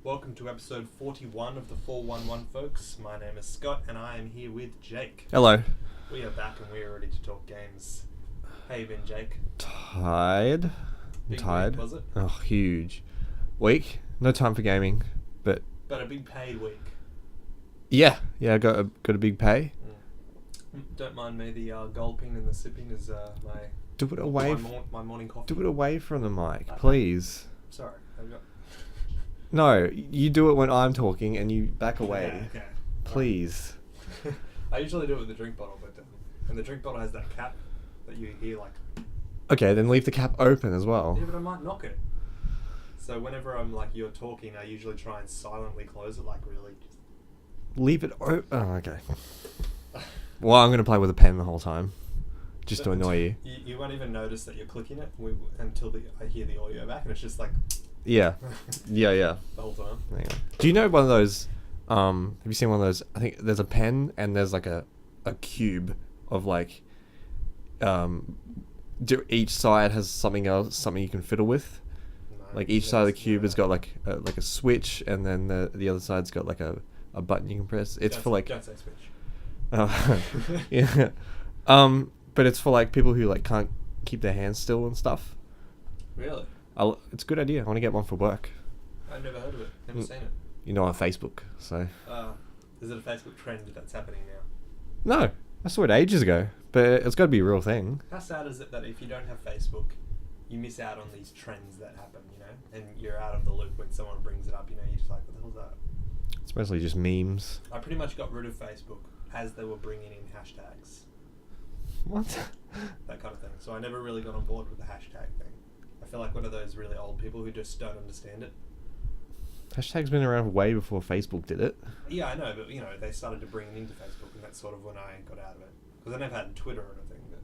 Welcome to episode 41 of the 411, folks. My name is Scott, and I am here with Jake. Hello. We are back, and we are ready to talk games. How you been, Jake? Tired. Big Tired. week, was it? Oh, huge. Week. No time for gaming, but But a big paid week. yeah, I got a big pay. Don't mind me, the gulping and the sipping is my Do it away. my morning coffee. Do it away from the mic, please. Sorry, I've got... No, you do it when I'm talking, and you back away, Yeah, okay. please. I usually do it with the drink bottle, but and the drink bottle has that cap that you hear like... Okay, then leave the cap open as well. Yeah, but I might knock it. So whenever I'm like, you're talking, I usually try and silently close it, like really just... Leave it open. Oh, okay. Well, I'm gonna play with a pen the whole time, just to annoy you. You won't even notice that you're clicking it until I hear the audio back, and it's just like... Yeah. Yeah. the whole time. Hang on. Do you know one of those? Have you seen one of those? I think there's a pen and there's like a cube of like, each side has something else, something you can fiddle with. No, Like each side of the cube has no. got like a switch, and then the other side's got like a button you can press. It's Don't for like, Don't say switch. yeah, but it's for like people who like can't keep their hands still and stuff. Really? It's a good idea. I want to get one for work. I've never heard of it. Never seen it. You know, on Facebook. So Is it a Facebook trend that's happening now? no, I saw it ages ago, but it's got to be a real thing. How sad is it that if you don't have Facebook, you miss out on these trends that happen, you know? And you're out of the loop when someone brings it up, you know? You're just like, what the hell's that? It's mostly just memes. I pretty much got rid of Facebook as they were bringing in hashtags. What? That kind of thing. So I never really got on board with the hashtag thing. I feel like one of those really old people who just don't understand it. Hashtag's been around way before Facebook did it. Yeah, I know, but you know, they started to bring it into Facebook, and that's sort of when I got out of it. Because I never had Twitter or anything. But...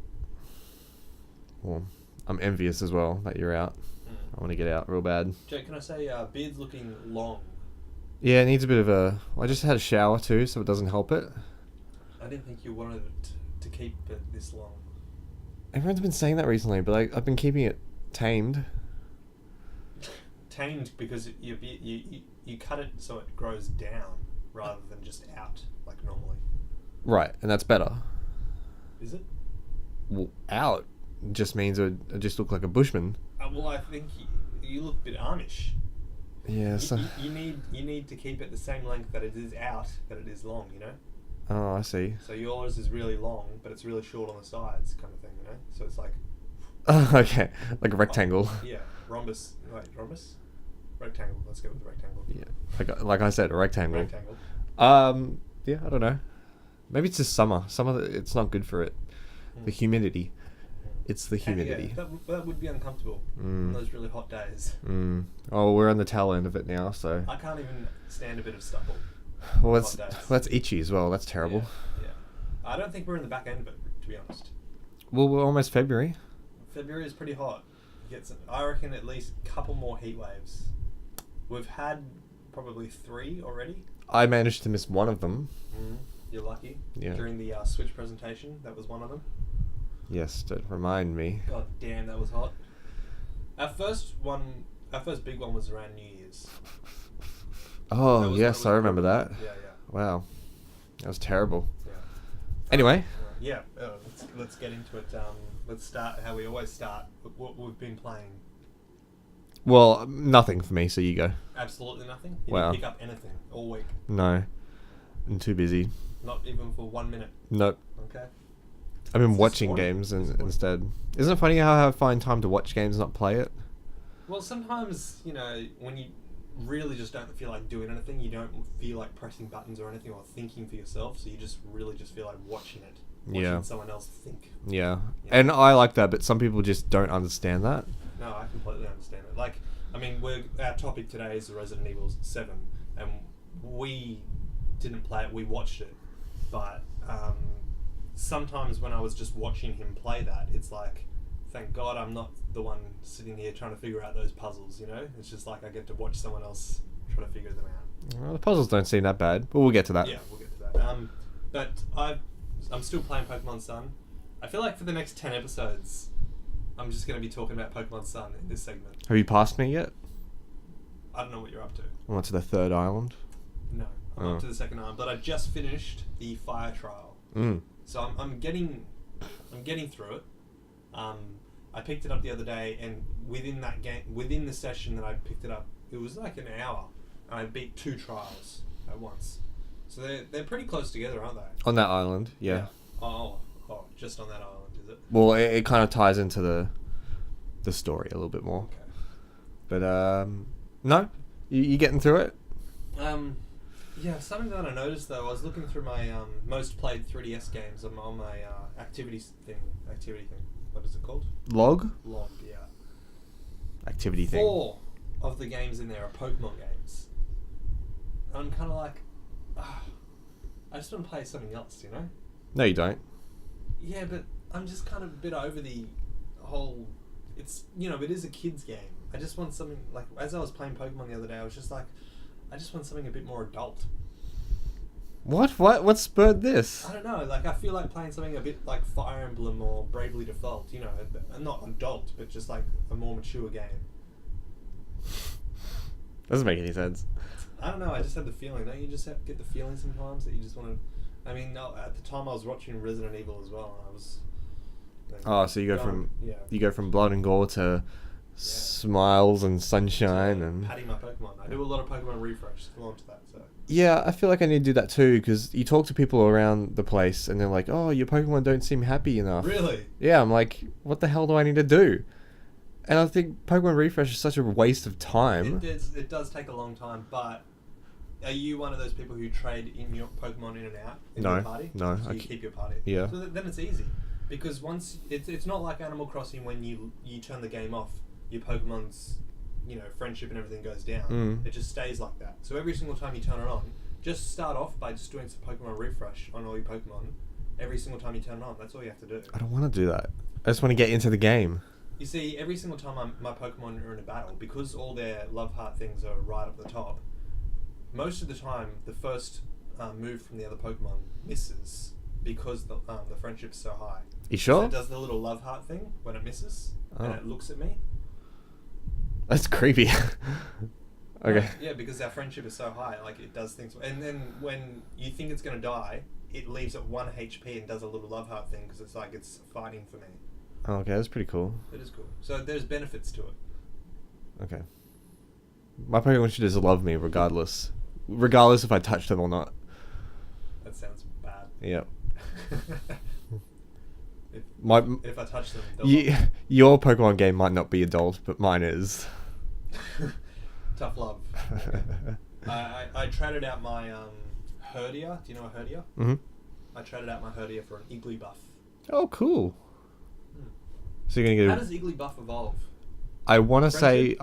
Well, I'm envious as well that you're out. I want to get out real bad. Jake, can I say, beard's looking long. Yeah, it needs a bit of a... I just had a shower too, so it doesn't help it. I didn't think you wanted it to keep it this long. Everyone's been saying that recently, but I've been keeping it tamed. Tamed because you cut it so it grows down rather than just out like normally. Right, and that's better. Is it? Well, out just means I just look like a bushman. Well, I think you look a bit Amish. Yeah, so... You need to keep it the same length that it is out, that it is long, you know? Oh, I see. So yours is really long, but it's really short on the sides, kind of thing, you know? So it's like... Okay, like a rectangle. Yeah, rhombus. Wait, rhombus? Rectangle. Let's go with rectangle. Yeah, like I said, a rectangle. Rectangle. Yeah, I don't know. Maybe it's just summer. It's not good for it. The humidity. It's the humidity. Yeah, that would be uncomfortable on those really hot days. Oh, we're on the tail end of it now, so... I can't even stand a bit of stubble. Well, hot days. that's itchy as well. That's terrible. Yeah. I don't think we're in the back end of it, to be honest. Well, we're almost February. February is pretty hot. I reckon at least a couple more heat waves. We've had probably 3 already. I managed to miss one of them. You're lucky. Yeah. During the Switch presentation, that was one of them. Yes, don't remind me. God damn, that was hot. Our first big one was around New Year's. Oh, yes, I remember that. Yeah. Wow. That was terrible. Yeah. Anyway. Yeah, let's get into it. Let's start how we always start. What we've been playing. Well, nothing for me, so you go. Absolutely nothing? You Wow. didn't pick up anything all week? No. I'm too busy. Not even for 1 minute? Nope. Okay. I've been It's watching disappointing. games instead. Isn't it funny how I find time to watch games and not play it? Well, sometimes, you know, when you really just don't feel like doing anything, you don't feel like pressing buttons or anything or thinking for yourself, so you just really just feel like watching it. Watching someone else think. Yeah. Yeah. And I like that, but some people just don't understand that. No, I completely understand it. Like, I mean, our topic today is the Resident Evil 7, and we didn't play it, we watched it. But sometimes when I was just watching him play that, it's like, thank God I'm not the one sitting here trying to figure out those puzzles, you know? It's just like I get to watch someone else try to figure them out. Well, the puzzles don't seem that bad, but we'll get to that. Yeah, we'll get to that. But I'm still playing Pokemon Sun. I feel like for the next 10 episodes, I'm just going to be talking about Pokemon Sun in this segment. Have you passed me yet? I don't know what you're up to. I went to the third island. No, I'm up to the second island, but I just finished the fire trial. So I'm getting through it. I picked it up the other day, and within the session that I picked it up, it was like an hour, and I beat 2 trials at once. So they're pretty close together, aren't they? On that island, yeah. Oh, just on that island, is it? Well, it kind of ties into the story a little bit more. Okay. But no, you getting through it? Yeah, something that I noticed though, I was looking through my most played 3DS games on my activity thing. What is it called? Log? Log, yeah. Activity thing. 4 of the games in there are Pokemon games. I'm kind of like, I just want to play something else, you know? No, you don't. Yeah, but I'm just kind of a bit over the whole. It's, it is a kid's game. I just want something like, as I was playing Pokemon the other day, I was just like, I just want something a bit more adult. What spurred this? I don't know, like I feel like playing something a bit like Fire Emblem or Bravely Default, not adult, but just like a more mature game. Doesn't make any sense. I don't know, I just had the feeling. Don't you just get the feeling sometimes that you just want to... I mean, at the time I was watching Resident Evil as well, and I was... So you go from blood and gore to smiles and sunshine and patting my Pokemon. I do a lot of Pokemon refresh, still onto that. So yeah, I feel like I need to do that too, because you talk to people around the place and they're like, "Oh, your Pokemon don't seem happy enough." Really? Yeah, I'm like, what the hell do I need to do? And I think Pokemon refresh is such a waste of time. It does take a long time, but are you one of those people who trade in your Pokemon in and out in your party? No, so you keep your party. Yeah. So then it's easy, because once it's not like Animal Crossing when you turn the game off, your Pokemon's friendship and everything goes down. It just stays like that. So every single time you turn it on, just start off by just doing some Pokemon refresh on all your Pokemon. Every single time you turn it on, that's all you have to do. I don't want to do that. I just want to get into the game. You see, every single time my Pokemon are in a battle, because all their love heart things are right up the top, most of the time the first move from the other Pokemon misses because the friendship's so high. You sure? So it does the little love heart thing when it misses, and it looks at me. That's creepy. Okay. Yeah, because our friendship is so high, like it does things. And then when you think it's going to die, it leaves at 1 HP and does a little love heart thing, because it's like it's fighting for me. Oh, okay, that's pretty cool. It is cool. So there's benefits to it. Okay. My Pokemon should just love me regardless if I touch them or not. That sounds bad. Yep. if I touch them, your Pokemon game might not be adult, but mine is. Tough love. Okay. I traded out my Herdia. Do you know a Herdia? Mm-hmm. I traded out my Herdia for an Igglybuff. Oh, cool. So you're gonna get. How does Igglybuff evolve? I want to say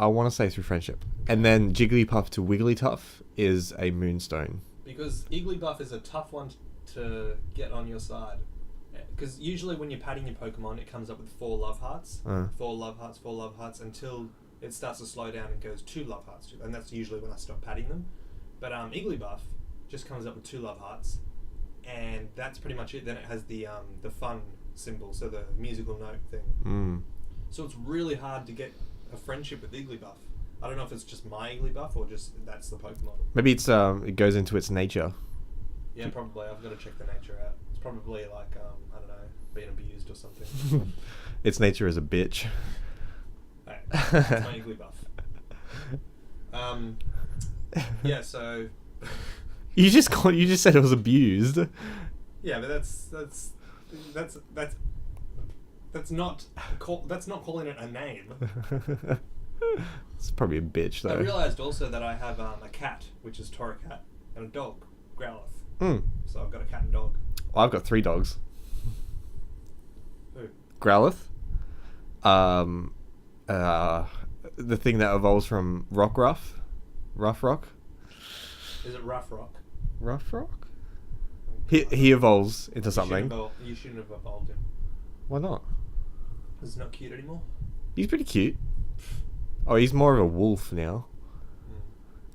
through friendship, and then Jigglypuff to Wigglytuff is a Moonstone. Because Igglybuff is a tough one to get on your side. Because usually when you're patting your Pokemon, it comes up with 4 love hearts. 4 love hearts, until it starts to slow down and goes 2 love hearts. And that's usually when I stop patting them. But Igglybuff just comes up with 2 love hearts, and that's pretty much it. Then it has the fun symbol, so the musical note thing. So it's really hard to get a friendship with Igglybuff. I don't know if it's just my Igglybuff or just that's the Pokemon. Maybe it's it goes into its nature. Yeah, probably. I've got to check the nature out. It's probably like I don't know, being abused or something. Its nature is a bitch. Hey, it's my Igglybuff. Yeah. So. You just said it was abused. Yeah, but that's not calling it a name. It's probably a bitch though. I realised also that I have a cat, which is Torracat, and a dog, Growlithe. So I've got a cat and dog. Well, I've got 3 dogs. Who? Growlithe. The thing that evolves from Rough Rock. Is it Rough Rock? Rough Rock? He evolves into something. You shouldn't have evolved him. Why not? He's not cute anymore. He's pretty cute. Oh, he's more of a wolf now.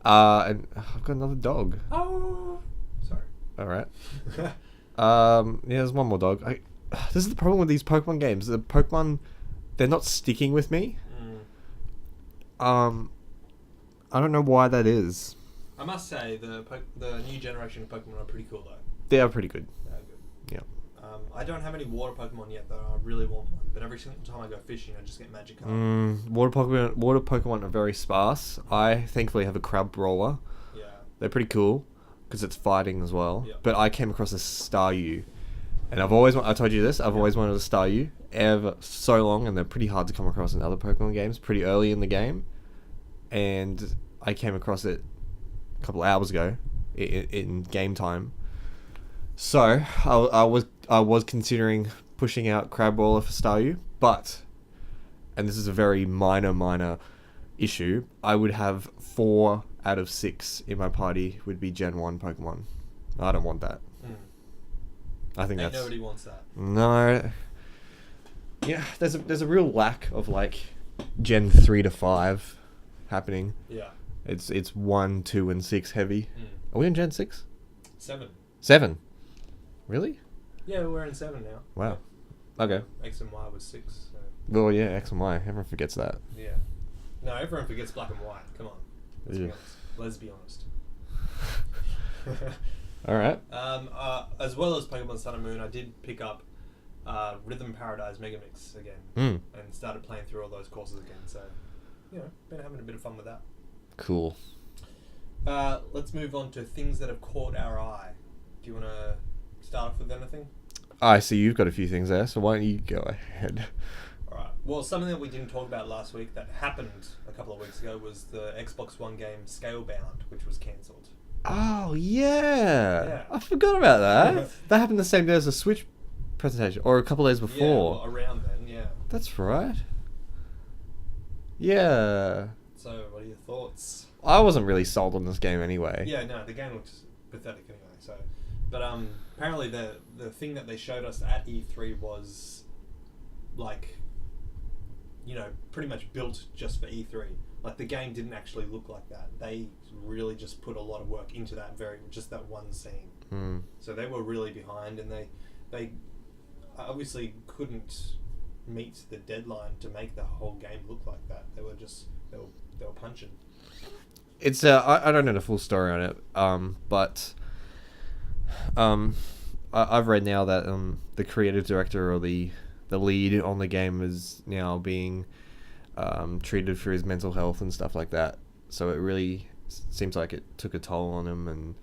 And I've got another dog. Oh, sorry. All right. Yeah, there's one more dog. This is the problem with these Pokemon games. The Pokemon, they're not sticking with me. I don't know why that is. I must say the new generation of Pokemon are pretty cool though. They are pretty good. They're good. Yeah. I don't have any water Pokemon yet though. I really want one, but every single time I go fishing, I just get Magikarp. Water Pokemon are very sparse. I thankfully have a Crabrawler. Yeah. They're pretty cool because it's fighting as well. Yeah. But I came across a Staryu, and I told you this. I've always wanted a Staryu ever so long, and they're pretty hard to come across in other Pokemon games. Pretty early in the game, and I came across it a couple of hours ago in game time. So I was considering pushing out Crabrawler for Staryu, but, and this is a very minor issue, I would have 4 out of 6 in my party would be Gen 1 Pokemon. I don't want that. I think that's... Nobody wants that. No. Yeah, there's a real lack of like Gen 3 to 5 happening. Yeah. It's 1, 2, and 6 heavy. Are we in Gen 6? 7. 7? Really? Yeah, we're in 7 now. Wow. Okay. X and Y was 6. So. Well, yeah, X and Y. Everyone forgets that. Yeah. No, everyone forgets black and white. Come on. Let's be honest. All right. As well as Pokemon Sun and Moon, I did pick up Rhythm Paradise Megamix again and started playing through all those courses again. So, been having a bit of fun with that. Cool. Let's move on to things that have caught our eye. Do you want to start off with anything? I see you've got a few things there, so why don't you go ahead? Alright. Well, something that we didn't talk about last week that happened a couple of weeks ago was the Xbox One game Scalebound, which was cancelled. Oh, yeah. I forgot about that. That happened the same day as the Switch presentation, or a couple of days before. Yeah, well, around then, yeah. That's right. Yeah. So, what are your thoughts? I wasn't really sold on this game anyway. Yeah, no, the game looks pathetic anyway, so... But apparently the thing that they showed us at E3 was, like, pretty much built just for E3. Like, the game didn't actually look like that. They really just put a lot of work into just that one scene. So they were really behind, and they obviously couldn't meet the deadline to make the whole game look like that. They were punching. It's I don't know the full story on it, but I've read now that the creative director or the lead on the game is now being treated for his mental health and stuff like that. So it really seems like it took a toll on him, and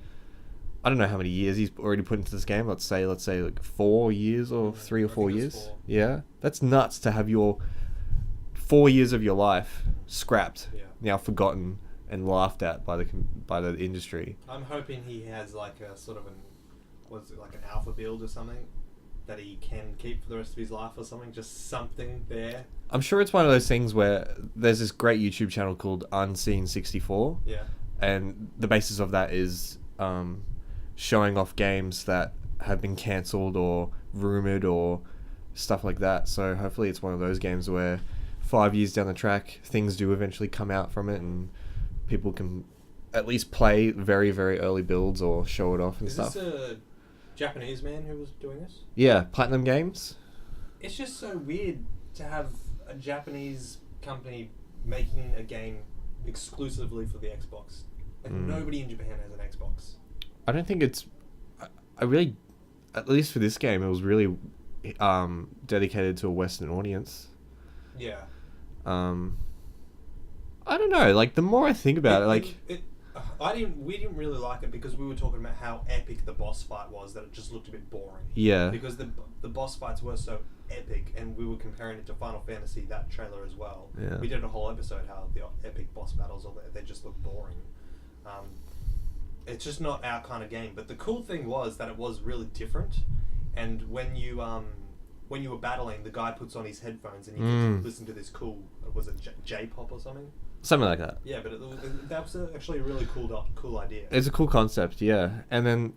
I don't know how many years he's already put into this game. Let's say like 4 years or 3 or 4 years. 4. Yeah, that's nuts to have your 4 years of your life scrapped, now forgotten and laughed at by the industry. I'm hoping he has like a sort of an alpha build or something that he can keep for the rest of his life or something. Just something there. I'm sure it's one of those things where there's this great YouTube channel called Unseen64. Yeah. And the basis of that is showing off games that have been cancelled or rumoured or stuff like that. So hopefully it's one of those games where 5 years down the track, things do eventually come out from it and people can at least play very, very early builds or show it off and stuff. Is this a Japanese man who was doing this? Yeah, Platinum Games. It's just so weird to have a Japanese company making a game exclusively for the Xbox. Like nobody in Japan has an Xbox. I don't think it's... I really... At least for this game, it was really dedicated to a Western audience. Yeah. I don't know. Like, the more I think about it, we didn't really like it because we were talking about how epic the boss fight was, that it just looked a bit boring. Yeah. Because the boss fights were so epic, and we were comparing it to Final Fantasy, that trailer as well. Yeah. We did a whole episode how the epic boss battles, they just look boring. It's just not our kind of game. But the cool thing was that it was really different, and when you were battling, the guy puts on his headphones and you can listen to this cool, was it J-pop or something? Something like that. Yeah, but that was actually a really cool idea. It's a cool concept, yeah. And then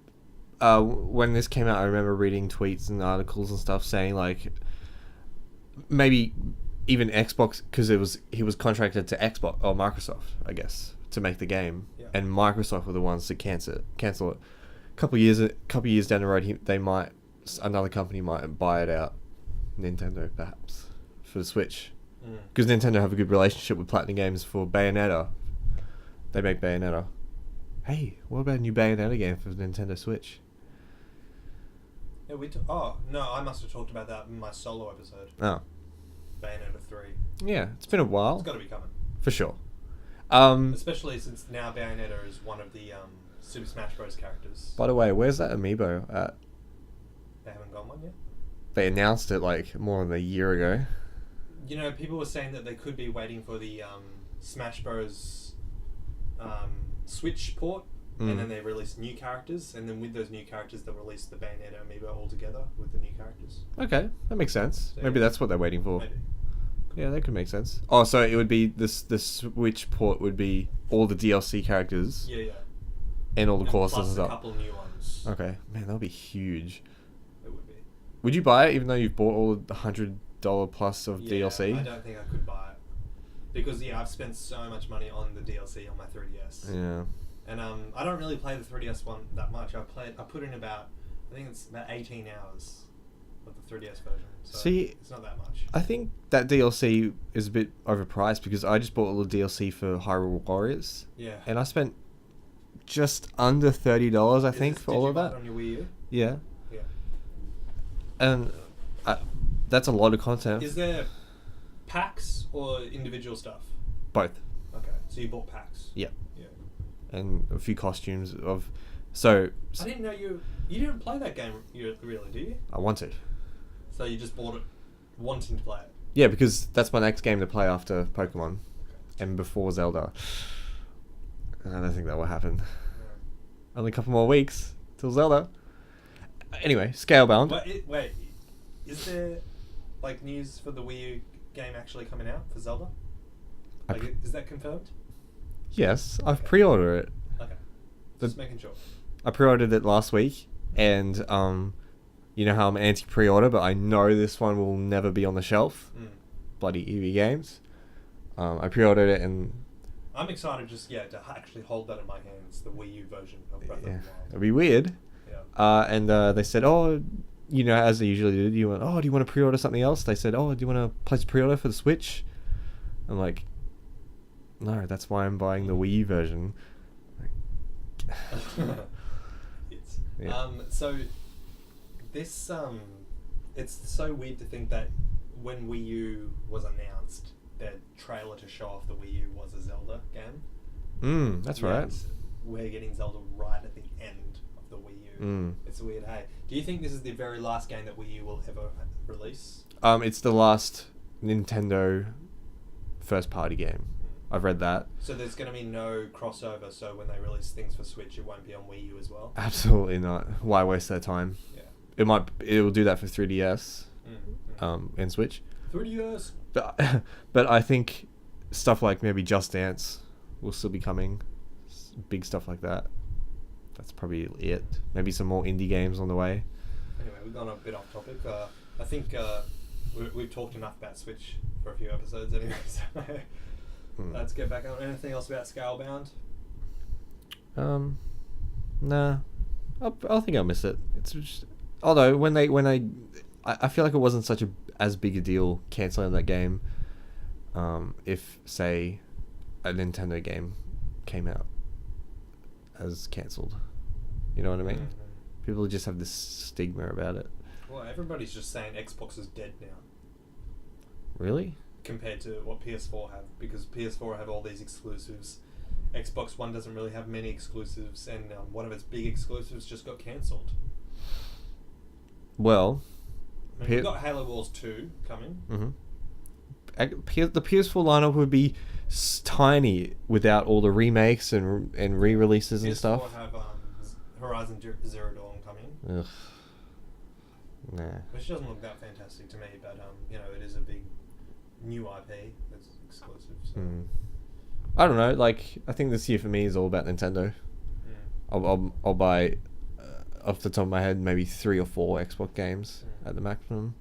when this came out, I remember reading tweets and articles and stuff saying like maybe even Xbox, because he was contracted to Xbox or Microsoft, I guess, to make the game, and Microsoft were the ones to cancel it. Couple years down the road, another company might buy it out, Nintendo perhaps, for the Switch. Because Nintendo have a good relationship with Platinum Games for Bayonetta. They make Bayonetta. Hey, what about a new Bayonetta game for Nintendo Switch? Yeah, oh no, I must have talked about that in my solo episode. Oh. Bayonetta 3. Yeah, it's been a while. It's got to be coming. For sure. Especially since now Bayonetta is one of the Super Smash Bros. Characters. By the way, where's that amiibo at? They haven't got one yet? They announced it like more than a year ago. You know, people were saying that they could be waiting for the Smash Bros. Switch port, and then they release new characters, and then with those new characters they'll release the Bayonetta amiibo all together with the new characters. Okay, that makes sense. So, Maybe that's what they're waiting for. Maybe. Yeah, that could make sense. Oh, so it would be the Switch port would be all the DLC characters Yeah. and all the And courses plus and stuff. a couple new ones. Okay, man, that would be huge. It would be. Would you buy it even though you've bought all the $100 plus of Yeah, DLC? I don't think I could buy it because I've spent so much money on the DLC on my 3DS. Yeah. And I don't really play the 3DS one that much. I put in about, I think it's about 18 hours of the 3DS version. So See, it's not that much. I think that DLC is a bit overpriced because I just bought all the DLC for Hyrule Warriors. Yeah. And I spent just under $30, I think, for all of that. Did you buy it on your Wii U? Yeah. Yeah. And that's a lot of content. Is there packs or individual stuff? Both. Okay, so you bought packs. Yeah. Yeah. And a few costumes of... So... I didn't know you didn't play that game really, do you? I want to. So you just bought it wanting to play it? Yeah, because that's my next game to play after Pokemon. And before Zelda. And I don't think that will happen. No. Only a couple more weeks till Zelda. Anyway, Scalebound. Wait, is there like news for the Wii U game actually coming out for Zelda? Like, is that confirmed? Yes, I've Okay. pre-ordered it. Okay. The- Just making sure. I pre-ordered it last week, and you know how I'm anti-pre-order, but I know this one will never be on the shelf. Bloody EV Games. I pre-ordered it, and I'm excited to actually hold that in my hands, the Wii U version of Breath of the yeah, Wild. it'll be weird. Yeah. And they said, oh, you know, as they usually do, do you want to pre-order something else? They said, oh, do you want to place a pre-order for the Switch? I'm like, no, that's why I'm buying the Wii U version. Yeah. So this it's so weird to think that when Wii U was announced, their trailer to show off the Wii U was a Zelda game. That's Yet right. We're getting Zelda right at the end of the Wii U. It's weird. Hey, do you think this is the very last game that Wii U will ever release? It's the last Nintendo first-party game. I've read that. So there's going to be no crossover. So when they release things for Switch, it won't be on Wii U as well. Absolutely not. Why waste their time? Yeah. It will do that for 3DS, and Switch. 3DS. But I think stuff like maybe Just Dance will still be coming. Big stuff like that. That's probably it. Maybe some more indie games on the way. Anyway, we've gone a bit off topic. I think we've talked enough about Switch for a few episodes anyway. So let's get back on. Anything else about Scalebound? Nah. I think I'll miss it. It's just, although I feel like it wasn't such as big a deal canceling that game. If say a Nintendo game came out as cancelled, you know what I mean? Mm-hmm. People just have this stigma about it. Well, everybody's just saying Xbox is dead now Really? compared to what PS4 have, because PS4 have all these exclusives. Xbox One doesn't really have many exclusives, and one of its big exclusives just got cancelled. Well, I mean, we've got Halo Wars 2 coming. The PS4 lineup would be tiny without all the remakes and re-releases and PS4 stuff. have Horizon Zero Dawn coming, Ugh. Nah. which doesn't look that fantastic to me, but it is a big new IP that's exclusive. So. I don't know. Like, I think this year for me is all about Nintendo. I'll buy, off the top of my head, maybe 3 or 4 Xbox games at the maximum.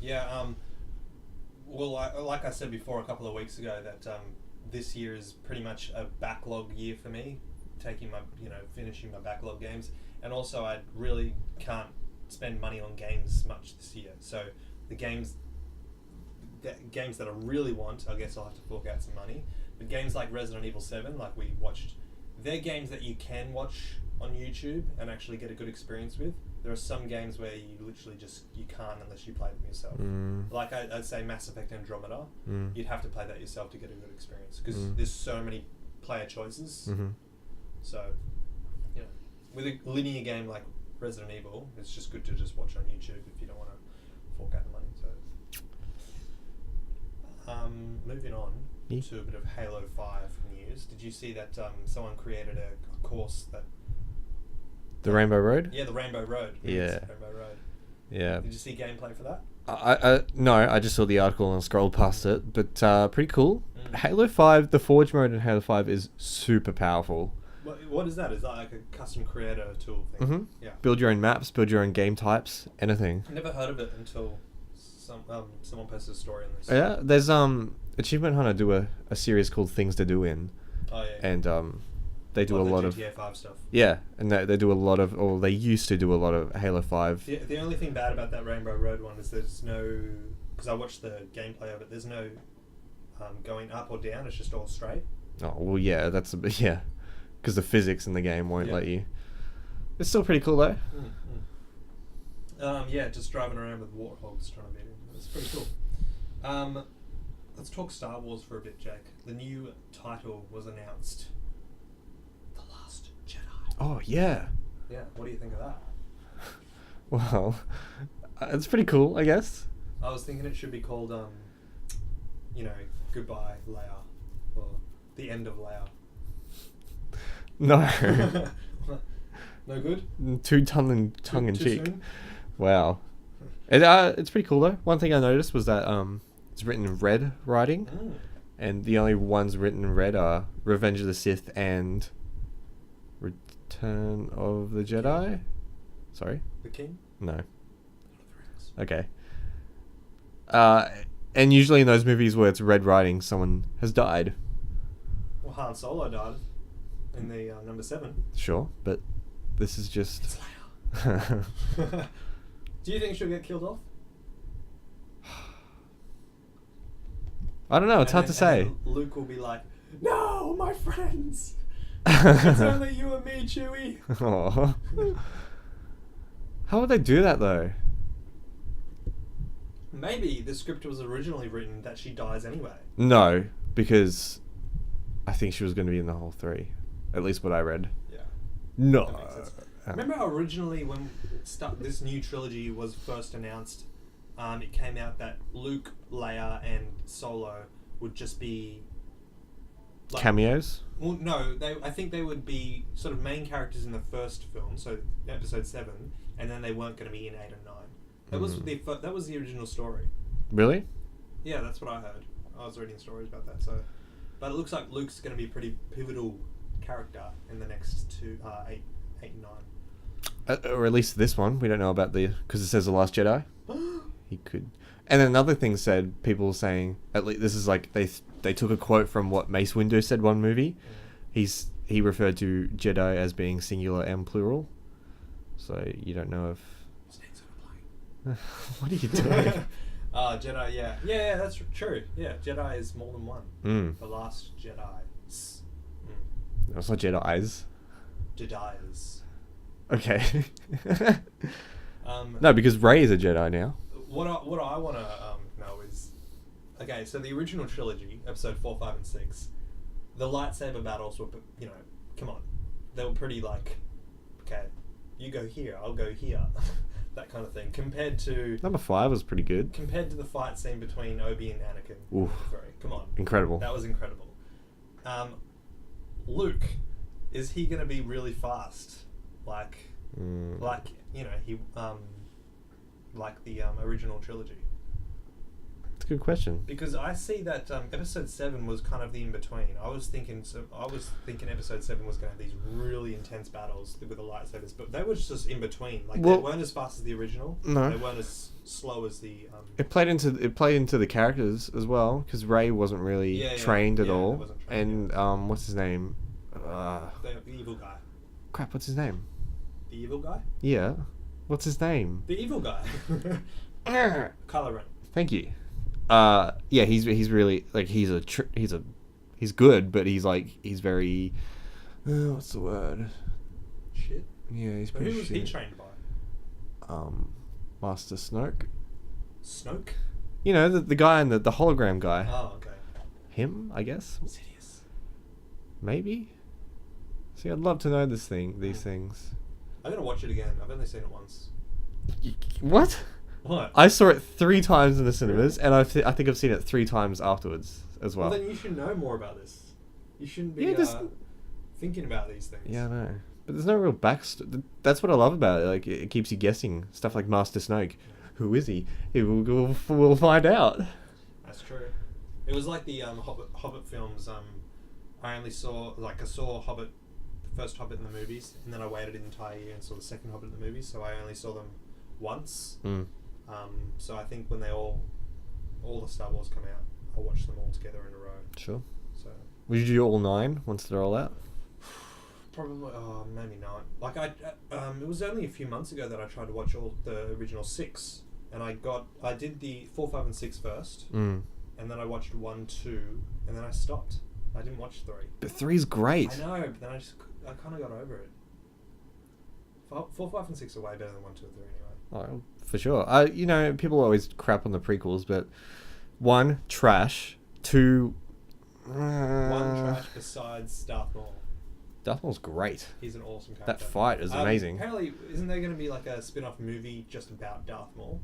Yeah. Well, like I said before a couple of weeks ago, that this year is pretty much a backlog year for me, finishing my backlog games, and also I really can't spend money on games much this year. So the games that I really want, I guess I'll have to fork out some money. But games like Resident Evil 7, like we watched, they're games that you can watch on YouTube and actually get a good experience with. There are some games where you literally you can't unless you play them yourself. Like I'd say Mass Effect Andromeda, you'd have to play that yourself to get a good experience because there's so many player choices. So, you know, with a linear game like Resident Evil, it's just good to just watch on YouTube if you don't want to fork out the money. So, moving on to a bit of Halo 5 news. Did you see that someone created a course that... The Rainbow Road? Yeah, the Rainbow Road. Yeah. Rainbow Road. Yeah. Did you see gameplay for that? No, I just saw the article and scrolled past it, but pretty cool. Halo 5, the Forge mode in Halo 5 is super powerful. What is that? Is that like a custom creator tool thing? Yeah. Build your own maps, build your own game types, anything. I never heard of it until someone posted a story on this. Yeah, there's Achievement Hunter do a series called Things to Do in. Oh yeah. And they do a lot of GTA 5 stuff. Yeah, and they do a lot of, or they used to do a lot of Halo 5. The only thing bad about that Rainbow Road one is there's no, because I watched the gameplay of it, there's no going up or down, it's just all straight. Oh, well, yeah, yeah, because the physics in the game won't let you. It's still pretty cool though. Yeah, just driving around with warthogs trying to beat him. It's pretty cool. Let's talk Star Wars for a bit, Jake. The new title was announced. The Last Jedi. Oh, yeah. Yeah, what do you think of that? Well, it's pretty cool, I guess. I was thinking it should be called, Goodbye, Leia. Or The End of Leia. No. No good? Too tongue in cheek. Soon? Wow. It's pretty cool, though. One thing I noticed was that it's written in red writing. And the only ones written in red are Revenge of the Sith and Return of the Jedi? Sorry? The King? No. Okay. And usually in those movies where it's red writing, someone has died. Well, Han Solo died in the number 7. Sure, but this is just... It's Leia. Do you think she'll get killed off? I don't know, it's hard to say. And Luke will be like, "No, my friends! It's only you and me, Chewie!" Aww. How would they do that, though? Maybe the script was originally written that she dies anyway. No, because I think she was going to be in the whole 3. At least what I read. Yeah. No. That makes sense. Remember originally when this new trilogy was first announced, it came out that Luke, Leia, and Solo would just be... like, cameos? Well, no, I think they would be sort of main characters in the first film, so episode 7, and then they weren't going to be in 8 and 9. That was the original story. Really? Yeah, that's what I heard. I was reading stories about that. So, but it looks like Luke's going to be a pretty pivotal character in the next 8 and 9. Or at least this one. We don't know about because it says The Last Jedi. He could. And then another thing said, people saying, at least this is like they took a quote from what Mace Windu said one movie. He referred to Jedi as being singular and plural. So you don't know if... What are you doing? Jedi, yeah. Yeah, that's true. Yeah, Jedi is more than one. The Last Jedi. No, it's not Jedi's. Jedi's. Okay. No, because Rey is a Jedi now. What I want to know is... Okay, so the original trilogy, episode 4, 5, and 6, the lightsaber battles were, come on. They were pretty like, okay, you go here, I'll go here. That kind of thing. Compared to... Number 5 was pretty good. Compared to the fight scene between Obi and Anakin. Oof. Come on. Incredible. That was incredible. Luke, is he going to be really fast? Like he... like the original trilogy? It's a good question. Because I see that episode 7 was kind of the in-between. I was thinking episode 7 was going to have these really intense battles with the lightsabers, but they were just in between. Like, they weren't as fast as the original. No. They weren't as slow as the... It played into the characters as well, because Rey wasn't really trained at all. Wasn't trained, and what's his name? the evil guy. Crap, what's his name? The evil guy? Yeah. What's his name? The evil guy. Kylo Ren. Thank you. Yeah, he's really, like, he's a He's good, but he's very. What's the word? Shit. Yeah, he's But pretty. who was he shit. trained by? Master Snoke. Snoke? You know, the guy in the hologram guy. Oh, okay. Him, I guess. Sidious. Maybe. See, I'd love to know these things. I gotta watch it again. I've only seen it once. What? What? I saw it 3 times in the cinemas, and I think I've seen it 3 times afterwards as well. Well, then you should know more about this. You shouldn't be Yeah, thinking about these things. Yeah, I know. But there's no real backstory. That's what I love about it. Like, it keeps you guessing. Stuff like Master Snoke. Who is he? We'll find out. That's true. It was like the Hobbit films. I saw Hobbit, the first Hobbit in the movies, and then I waited an entire year and saw the second Hobbit in the movies, so I only saw them once. Mm. So I think when they all the Star Wars come out, I'll watch them all together in a row. Sure. So Would you do all 9 once they're all out? probably, maybe not. Like it was only a few months ago that I tried to watch all the original 6, and I did the 4, 5, and 6 first, Mm. and then I watched 1, 2, and then I stopped. I didn't watch 3. But 3's great. I know, but then I kind of got over it. 4, 5, and 6 are way better than 1, 2, and 3 anyway. Oh, for sure. People always crap on the prequels, but 1, trash. 2, 1 trash besides Darth Maul. Darth Maul's great. He's an awesome character. That fight is amazing. Apparently, isn't there going to be like a spin-off movie just about Darth Maul?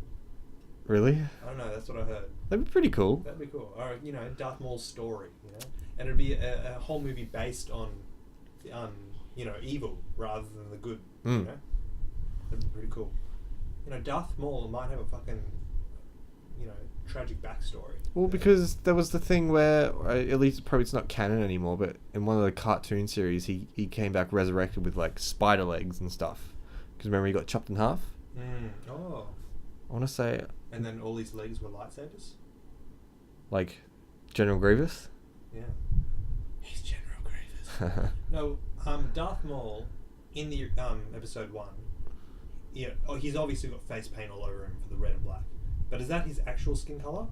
Really? I don't know, that's what I heard. That'd be pretty cool. That'd be cool. Or, Darth Maul's story, And it'd be a whole movie based on, evil rather than the good, Mm. That'd be pretty cool. Darth Maul might have a fucking, tragic backstory. Well, because there was the thing where, at least probably it's not canon anymore, but in one of the cartoon series, he came back resurrected with like spider legs and stuff. Because remember he got chopped in half? Oh. I want to say And then all his legs were lightsabers? like General Grievous. Yeah. He's General Grievous. No, Darth Maul, in the episode 1, he's obviously got face paint all over him for the red and black. But is that his actual skin colour?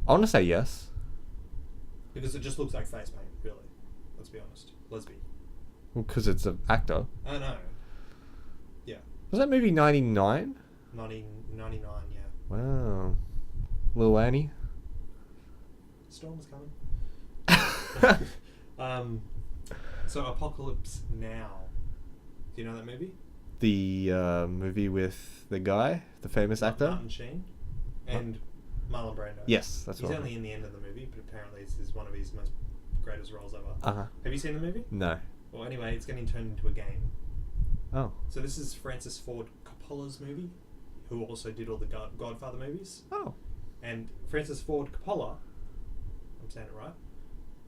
I want to say yes. Because it just looks like face paint, really. Let's be honest. Lesbian. Well, because it's an actor. I know. Yeah. Was that movie 99? 1999, yeah. Wow. Little Annie. Storm's coming. So Apocalypse Now. Do you know that movie? The movie with the guy, the famous actor? Martin Sheen and Marlon Brando. Yes, that's He's right. only in the end of the movie, but apparently this is one of his most greatest roles ever. Uh-huh. Have you seen the movie? No. Well, anyway, it's getting turned into a game. Oh. So this is Francis Ford Coppola's movie, who also did all the Godfather movies. Oh. And Francis Ford Coppola, I'm saying it right,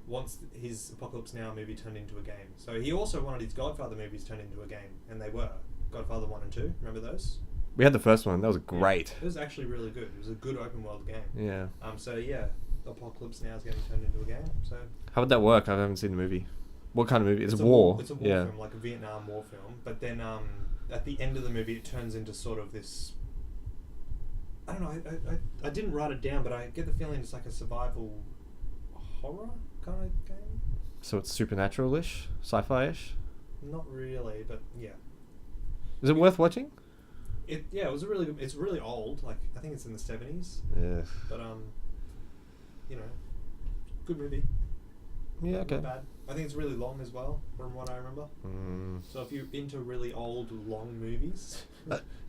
wants his Apocalypse Now movie turned into a game. So he also wanted his Godfather movies turned into a game, and they were. Godfather 1 and 2, remember those? We had the first one. That was great. It was actually really good. It was a good open world game. Yeah. So yeah, Apocalypse Now is getting turned into a game. So How would that work? I haven't seen the movie. What kind of movie? It's a war. war. It's a war film, like a Vietnam War film. But then at the end of the movie, it turns into sort of this. I don't know. I didn't write it down, but I get the feeling it's like a survival horror kind of game. So it's supernatural-ish, sci-fi-ish. Not really, but yeah. Is it worth watching? It was a really good. It's really old. Like I think it's in the 70s. Yeah. But good movie. Yeah. Not Okay. bad. I think it's really long as well, from what I remember. So if you're into really old, long movies,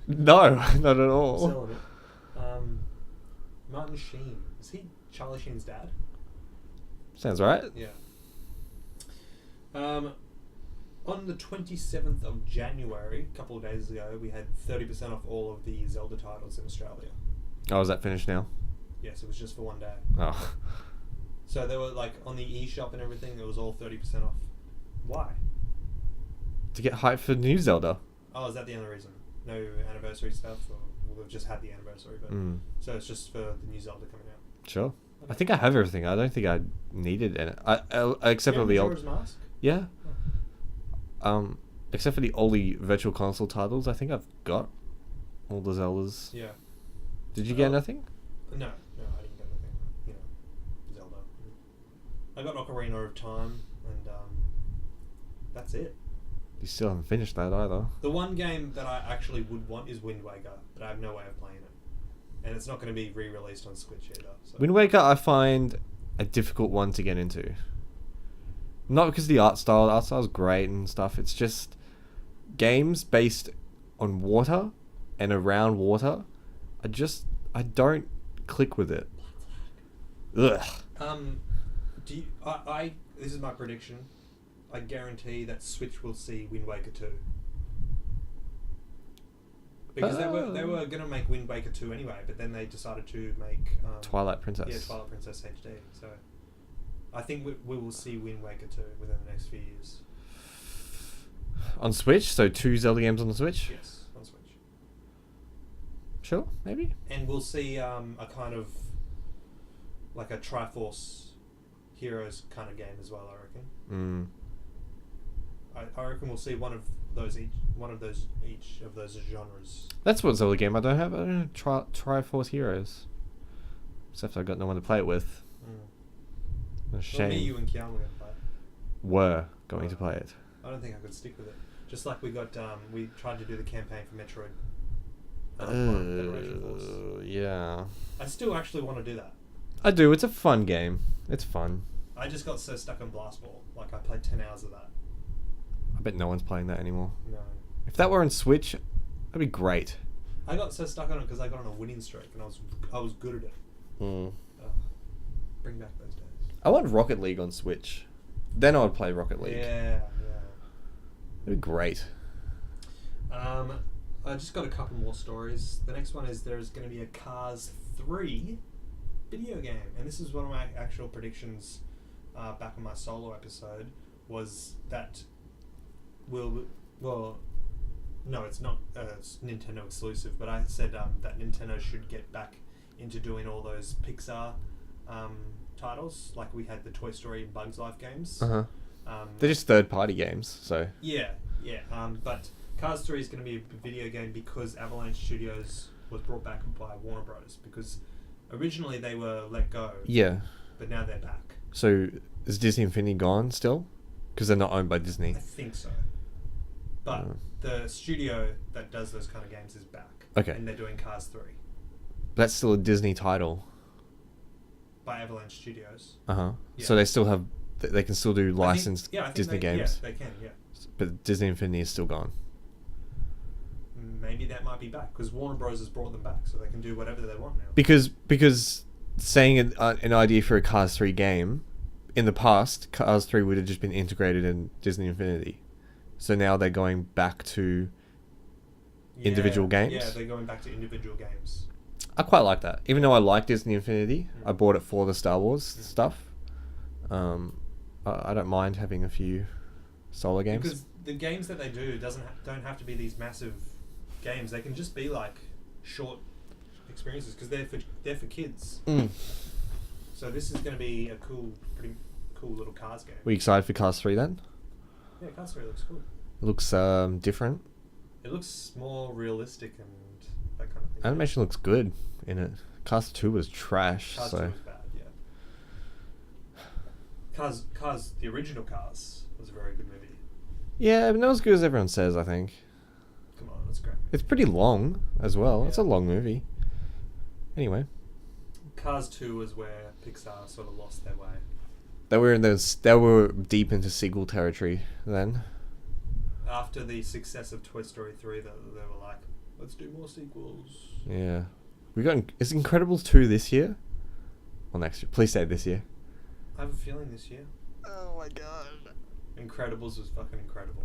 No, not at all. selling it. Martin Sheen, is he Charlie Sheen's dad? Sounds right. Yeah. On the 27th of January, a couple of days ago, we had 30% off all of the Zelda titles in Australia. Oh, is that finished now? Yes, it was just for one day. Oh. So they were like on the eShop and everything, it was all 30% off. Why? To get hyped for new Zelda. Oh, is that the only reason? No anniversary stuff? Or we've just had the anniversary, but so it's just for the new Zelda coming out. Sure. I think I have everything. I don't think I needed it. Except for the old. Majora's Mask? Yeah. Except for the only virtual console titles, I think I've got all the Zeldas. Yeah. Did you get nothing? No, I didn't get anything. Zelda. I got Ocarina of Time, and that's it. You still haven't finished that either. The one game that I actually would want is Wind Waker, but I have no way of playing it, and it's not going to be re-released on Switch either. So. Wind Waker, I find a difficult one to get into. Not because of the art style. The art style is great and stuff. It's just games based on water and around water. I don't click with it. Ugh. Do you, I this is my prediction. I guarantee that Switch will see Wind Waker 2. Because they were going to make Wind Waker 2 anyway, but then they decided to make... Twilight Princess. Yeah, Twilight Princess HD. So I think we will see Wind Waker 2 within the next few years. On Switch? So 2 Zelda games on the Switch? Yes, on Switch. Sure, maybe. And we'll see a kind of... like a Triforce Heroes kind of game as well, I reckon. I reckon we'll see one of those each of those genres. That's what Zelda game I don't have. I don't have Triforce Heroes. Except I've got no one to play it with. A shame. Well, me, you, and Kian were going to play it. Were going to play it. I don't think I could stick with it. Just like we tried to do the campaign for Metroid. Federation Force. Yeah. I still actually want to do that. I do. It's a fun game. It's fun. I just got so stuck on Blast Ball. Like, I played 10 hours of that. I bet no one's playing that anymore. No. If that were on Switch, that'd be great. I got so stuck on it because I got on a winning streak and I was good at it. Bring back those days. I want Rocket League on Switch. Then I would play Rocket League. Yeah. That'd be great. I just got a couple more stories. The next one is there's going to be a Cars 3 video game. And this is one of my actual predictions back on my solo episode, was that no, it's not it's Nintendo exclusive, but I said that Nintendo should get back into doing all those Pixar titles, like we had the Toy Story and Bugs Life games. They're just third-party games, so... Yeah. But Cars 3 is going to be a video game because Avalanche Studios was brought back by Warner Bros. Because originally they were let go. Yeah. But now they're back. So, is Disney Infinity gone still? Because they're not owned by Disney. I think so. But the studio that does those kind of games is back. Okay. And they're doing Cars 3. That's still a Disney title. By Avalanche Studios. Yeah. So they still have... They can still do licensed I think Disney games. Yeah, they can, yeah. But Disney Infinity is still gone. Maybe that might be back, because Warner Bros. Has brought them back, so they can do whatever they want now. Because saying an idea for a Cars 3 game, in the past, Cars 3 would have just been integrated in Disney Infinity. So now they're going back to individual games. Yeah, they're going back to individual games. I quite like that. Even though I like Disney Infinity, I bought it for the Star Wars stuff. I don't mind having a few solo games. Because the games that they do don't have to be these massive games. They can just be like short experiences, because they're for kids. So this is going to be a pretty cool little Cars game. Were you excited for Cars 3 then? Yeah, Cars 3 looks cool. It looks different. It looks more realistic and that kind of thing. Animation looks good in it. Cars 2 was trash. Cars 2 was bad, yeah. Cars, the original Cars was a very good movie. Yeah, but not as good as everyone says, I think. Come on, it's great. It's pretty long as well. Yeah. It's a long movie. Anyway. Cars 2 was where Pixar sort of lost their way. They were deep into sequel territory then. After the success of Toy Story 3, they were like, let's do more sequels. Yeah. Is Incredibles 2 this year? Or next year? Please say this year. I have a feeling this year. Oh my god. Incredibles was fucking incredible.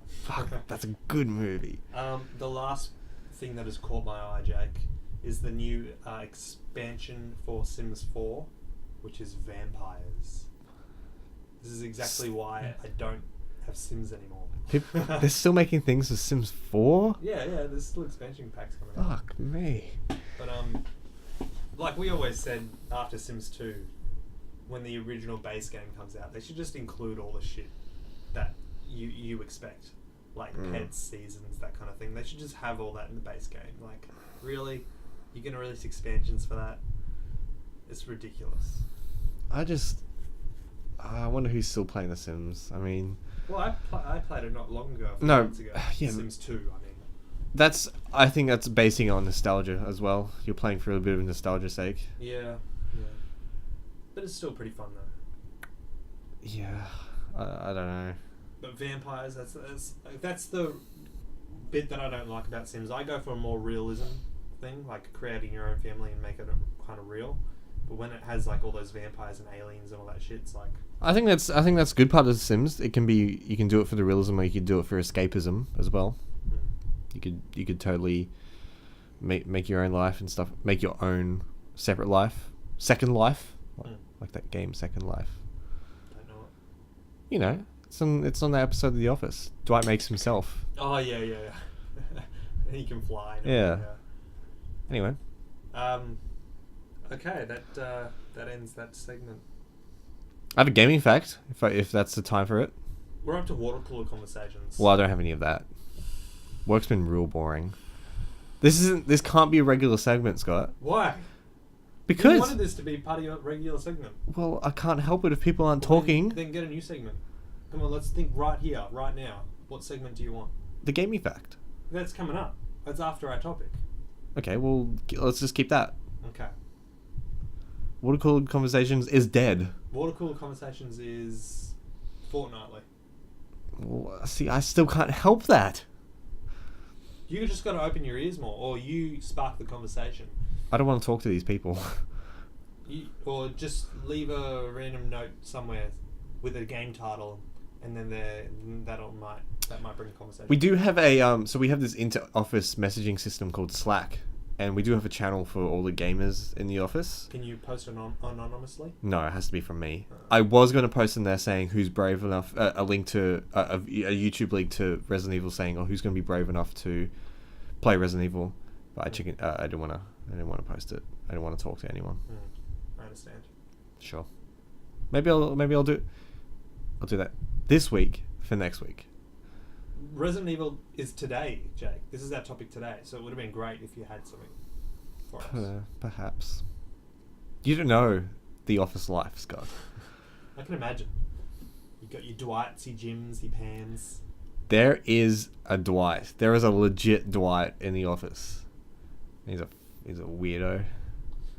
Fuck, that's a good movie. The last thing that has caught my eye, Jake, is the new expansion for Sims 4, which is vampires. This is exactly why I don't have Sims anymore. They're still making things for Sims 4? Yeah, there's still expansion packs coming out. Fuck me. But like we always said after Sims 2, when the original base game comes out, they should just include all the shit that you expect. Like pets, seasons, that kind of thing. They should just have all that in the base game. Like, really? You're going to release expansions for that? It's ridiculous. I wonder who's still playing The Sims. I mean, Well, I played it not long ago. A few No, months ago. yeah. Sims 2, I mean. I think that's basing on nostalgia as well. You're playing for a bit of nostalgia's sake. Yeah. But it's still pretty fun, though. Yeah, I don't know. But vampires, that's the bit that I don't like about Sims. I go for a more realism thing, like creating your own family and make it kind of real. But when it has like all those vampires and aliens and all that shit, it's like... I think that's a good part of The Sims. It can be, you can do it for the realism, or you could do it for escapism as well. You could totally make your own life and stuff. Make your own separate life, Second Life, like that game Second Life. Don't know it. You know, it's on that episode of The Office. Dwight makes himself. Oh yeah. He can fly. Yeah. Anyway, okay, that ends that segment. I have a gaming fact. If that's the time for it. We're up to water cooler conversations. Well, I don't have any of that. Work's been real boring. This can't be a regular segment, Scott. Why? Because you wanted this to be part of your regular segment. Well, I can't help it if people aren't talking. Then get a new segment. Come on, let's think right here, right now. What segment do you want? The gaming fact. That's coming up. That's after our topic. Okay, well, let's just keep that. Okay. Water Cooled Conversations is dead. Water cooler conversations is fortnightly. Well, see, I still can't help that. You just got to open your ears more, or you spark the conversation. I don't want to talk to these people. Or just leave a random note somewhere with a game title, and then that might bring a conversation. We do have a so we have this inter-office messaging system called Slack, and we do have a channel for all the gamers in the office. Can you post anonymously? No, it has to be from me. I was going to post in there saying who's brave enough, a link to a YouTube link to Resident Evil saying, who's going to be brave enough to play Resident Evil, but I didn't want to post it. I didn't want to talk to anyone. I understand. Sure. Maybe I'll do that this week for next week. Resident Evil is today, Jake. This is our topic today, so it would have been great if you had something for us. Perhaps. You don't know the office life, Scott. I can imagine. You got your Dwights, your Jims, your Pams. There is a Dwight. There is a legit Dwight in the office. He's a weirdo.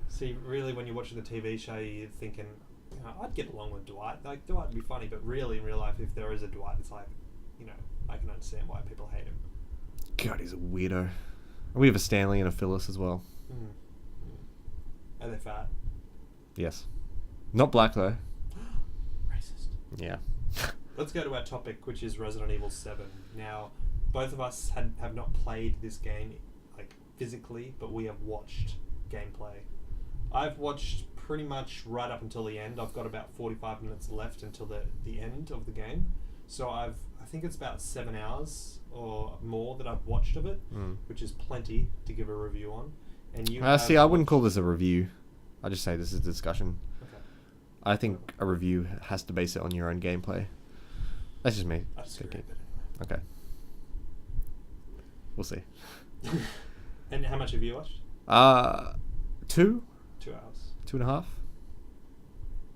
See, really, when you're watching the TV show, you're thinking, I'd get along with Dwight. Like, Dwight would be funny, but really, in real life, if there is a Dwight, it's like, I can understand why people hate him. God, he's a weirdo. We have a Stanley and a Phyllis as well. Are they fat? Yes. Not black, though. Racist. Yeah. Let's go to our topic, which is Resident Evil 7. Now, both of us have not played this game, like, physically, but we have watched gameplay. I've watched pretty much right up until the end. I've got about 45 minutes left until the end of the game. So I think it's about 7 hours or more that I've watched of it, which is plenty to give a review on. And you I wouldn't call this a review. I just say this is a discussion. Okay. I think a review has to base it on your own gameplay. That's just me. I disagree, thinking. but Okay. We'll see. And how much have you watched? 2? 2 hours. 2.5.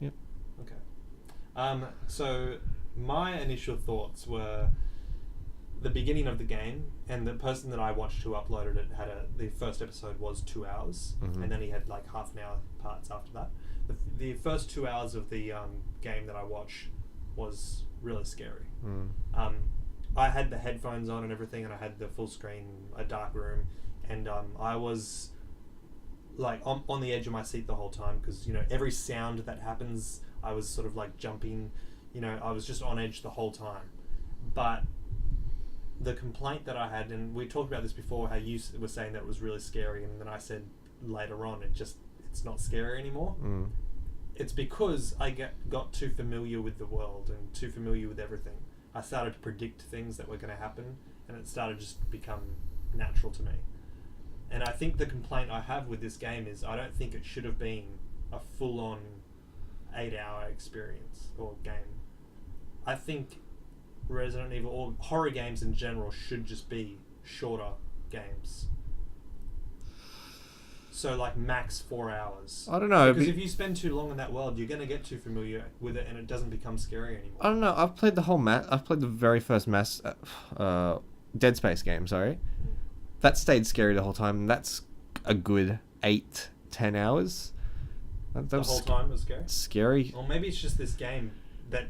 Yep. Okay. So my initial thoughts were the beginning of the game, and the person that I watched who uploaded it the first episode was 2 hours, and then he had like half an hour parts after that. The first 2 hours of the game that I watched was really scary. I had the headphones on and everything, and I had the full screen, a dark room, and I was like on the edge of my seat the whole time, because every sound that happens, I was sort of like jumping. I was just on edge the whole time. But the complaint that I had, and we talked about this before, how you were saying that it was really scary, and then I said later on it's not scary anymore. It's because I got too familiar with the world and too familiar with everything. I started to predict things that were going to happen, and it started just to become natural to me. And I think the complaint I have with this game is I don't think it should have been a full-on 8-hour experience or game. I think Resident Evil or horror games in general should just be shorter games. So like max 4 hours. I don't know. Because if you spend too long in that world, you're going to get too familiar with it, and it doesn't become scary anymore. I don't know. I've played the whole I've played the very first Dead Space game. Sorry, that stayed scary the whole time. That's a good 8-10 hours. That The was whole time was scary. scary. Or maybe it's just this game that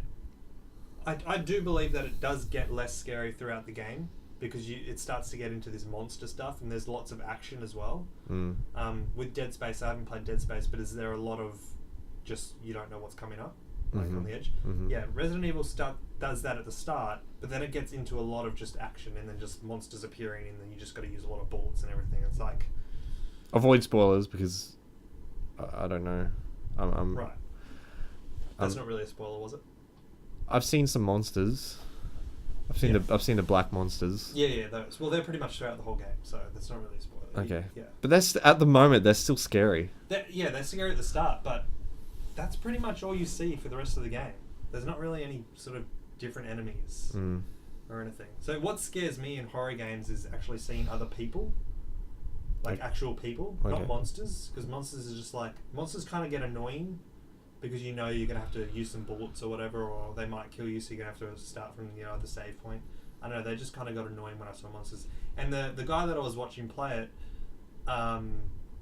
I do believe that it does get less scary throughout the game, because it starts to get into this monster stuff, and there's lots of action as well. With Dead Space, I haven't played Dead Space, but is there a lot of just you don't know what's coming up, like on the edge? Yeah, Resident Evil does that at the start, but then it gets into a lot of just action, and then just monsters appearing, and then you just got to use a lot of bullets and everything. It's like Avoid spoilers because I don't know. right. That's not really a spoiler, was it? I've seen some monsters. I've seen the black monsters. Yeah, those. Well, they're pretty much throughout the whole game, so that's not really a spoiler. Okay. Yeah. But at the moment they're still scary. They're scary at the start, but that's pretty much all you see for the rest of the game. There's not really any sort of different enemies or anything. So what scares me in horror games is actually seeing other people, like actual people, not monsters, because monsters is just like monsters kind of get annoying. Because you know you're going to have to use some bullets or whatever, or they might kill you, so you're going to have to start from the save point. I don't know, they just kind of got annoying when I saw monsters. And the guy that I was watching play it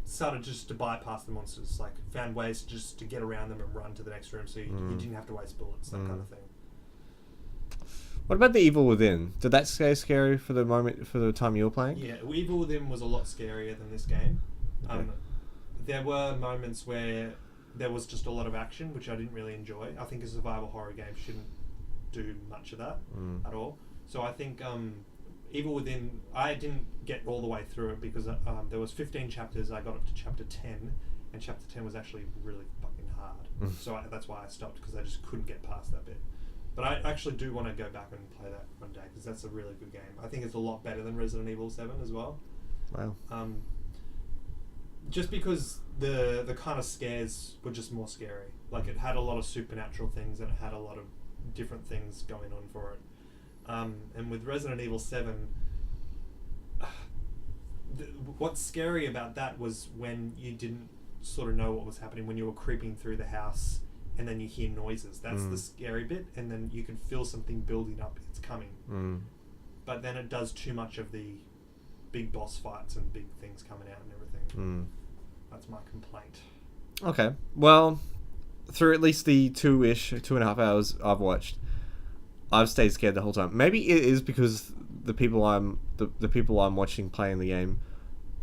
started just to bypass the monsters, like found ways just to get around them and run to the next room, so you didn't have to waste bullets, that kind of thing. What about the Evil Within? Did that stay scary for the time you were playing? Yeah, Evil Within was a lot scarier than this game. Okay. There were moments where there was just a lot of action, which I didn't really enjoy. I think a survival horror game shouldn't do much of that at all. So I think Evil Within, I didn't get all the way through it because there was 15 chapters. I got up to chapter 10, and chapter 10 was actually really fucking hard. So that's why I stopped, because I just couldn't get past that bit. But I actually do want to go back and play that one day, because that's a really good game. I think it's a lot better than Resident Evil 7 as well. Wow. Just because the kind of scares were just more scary. Like, it had a lot of supernatural things, and it had a lot of different things going on for it. And with Resident Evil 7, what's scary about that was when you didn't sort of know what was happening, when you were creeping through the house and then you hear noises. That's the scary bit, and then you can feel something building up. It's coming. But then it does too much of the big boss fights and big things coming out and everything. That's my complaint. Okay. Well, through at least the 2.5 hours I've watched, I've stayed scared the whole time. Maybe it is because the people I'm watching playing the game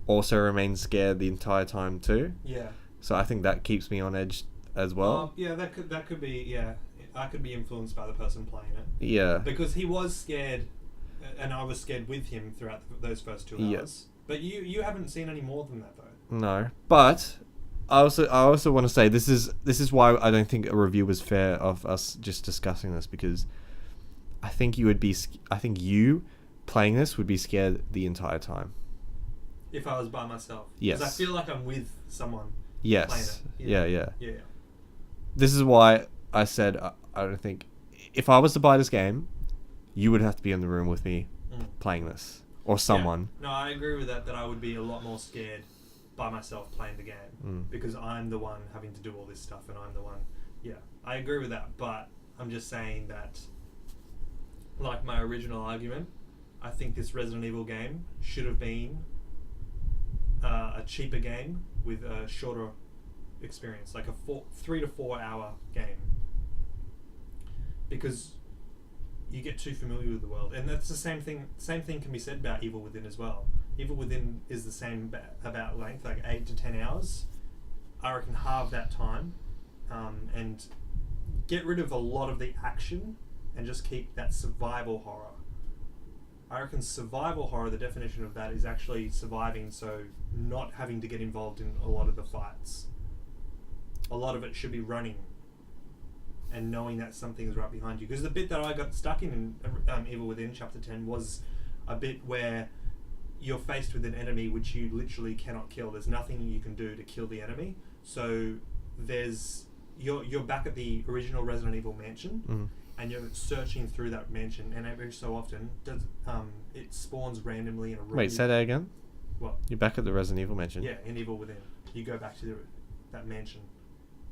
also remain scared the entire time too. Yeah. So I think that keeps me on edge as well. Yeah, that could be. Yeah, I could be influenced by the person playing it. Yeah. Because he was scared, and I was scared with him throughout those first 2 hours. Yes. But you haven't seen any more than that though. No, but I also want to say this is why I don't think a review was fair of us just discussing this, because I think you playing this would be scared the entire time. If I was by myself. Yes. Because I feel like I'm with someone. Yes. Playing it. Yeah. Yeah. This is why I said I don't think if I was to buy this game, you would have to be in the room with me playing this, or someone. Yeah. No, I agree with that I would be a lot more scared by myself playing the game, because I'm the one having to do all this stuff, and I'm the one. Yeah, I agree with that, but I'm just saying that, like my original argument, I think this Resident Evil game should have been a cheaper game with a shorter experience, like a 3 to 4 hour game, because you get too familiar with the world. And that's the same thing can be said about Evil Within as well. Evil Within is the same about length, like 8 to 10 hours. I reckon halve that time, and get rid of a lot of the action and just keep that survival horror. I reckon survival horror, the definition of that is actually surviving, so not having to get involved in a lot of the fights. A lot of it should be running and knowing that something is right behind you. Because the bit that I got stuck in Evil Within Chapter 10 was a bit where you're faced with an enemy which you literally cannot kill. There's nothing you can do to kill the enemy. So you're back at the original Resident Evil mansion, and you're searching through that mansion, and every so often it spawns randomly in a room. Wait, say that again? What? You're back at the Resident Evil mansion. Yeah, in Evil Within. You go back to that mansion.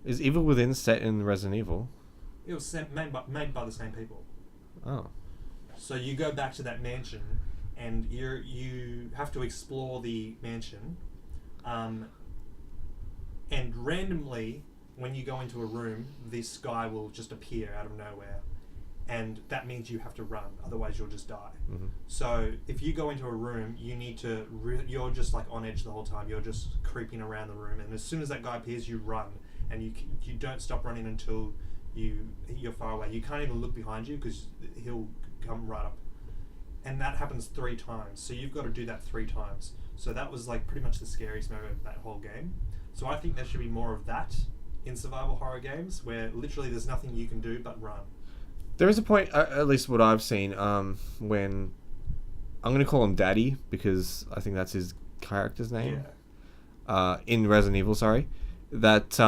Is Evil Within set in Resident Evil? It was made by the same people. Oh. So you go back to that mansion, and you have to explore the mansion, and randomly, when you go into a room, this guy will just appear out of nowhere, and that means you have to run, otherwise you'll just die. Mm-hmm. So if you go into a room, you need to you're just like on edge the whole time. You're just creeping around the room, and as soon as that guy appears, you run, and you don't stop running until you're far away. You can't even look behind you because he'll come right up, and that happens 3 times. So you've got to do that 3 times. So that was like pretty much the scariest moment of that whole game. So I think there should be more of that in survival horror games, where literally there's nothing you can do but run. There is a point, at least what I've seen, when I'm going to call him Daddy because I think that's his character's name. Yeah. In Resident Evil, sorry, that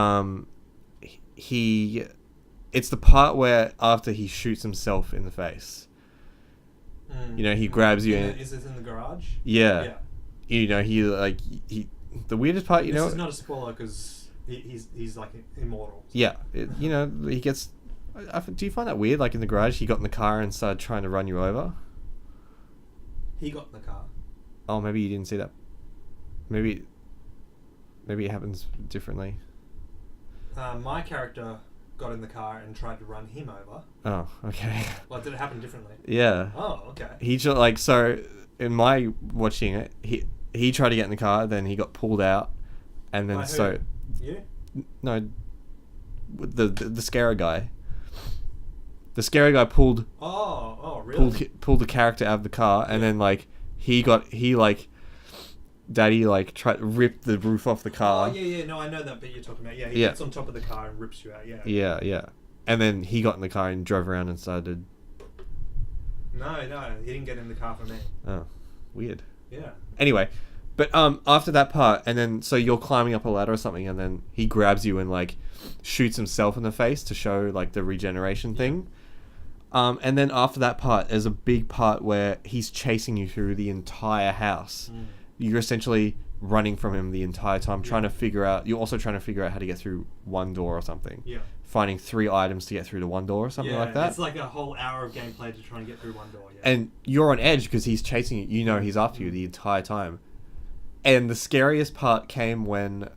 it's the part where after he shoots himself in the face, you know, he grabs you. Is this in the garage? Yeah. Yeah. You know, he the weirdest part, This is not a spoiler because he's like immortal. So. Yeah, you know, he gets. Do you find that weird? Like in the garage, he got in the car and started trying to run you over. He got in the car. Oh, maybe you didn't see that. Maybe it happens differently. My character got in the car and tried to run him over. Oh, okay. Well, did it happen differently? Yeah. Oh, okay. He just like so in my watching it, he tried to get in the car, then he got pulled out, and then By who? so You? no, the scary guy. The scary guy pulled Oh, really? pulled the character out of the car, and then like Daddy like tried to rip the roof off the car. Oh, yeah. No, I know that bit you're talking about. Yeah, he gets on top of the car and rips you out. Yeah. Yeah. And then he got in the car and drove around and started. No, he didn't get in the car for me. Oh, weird. Yeah. Anyway, but after that part, and then so you're climbing up a ladder or something, and then he grabs you and like shoots himself in the face to show like the regeneration thing. And then after that part, there's a big part where he's chasing you through the entire house. You're essentially running from him the entire time, trying to figure out. You're also trying to figure out how to get through one door or something. Yeah. Finding 3 items to get through to one door or something like that. It's like a whole hour of gameplay to try and get through one door. Yeah. And you're on edge because he's chasing you. You know he's after you the entire time. And the scariest part came when,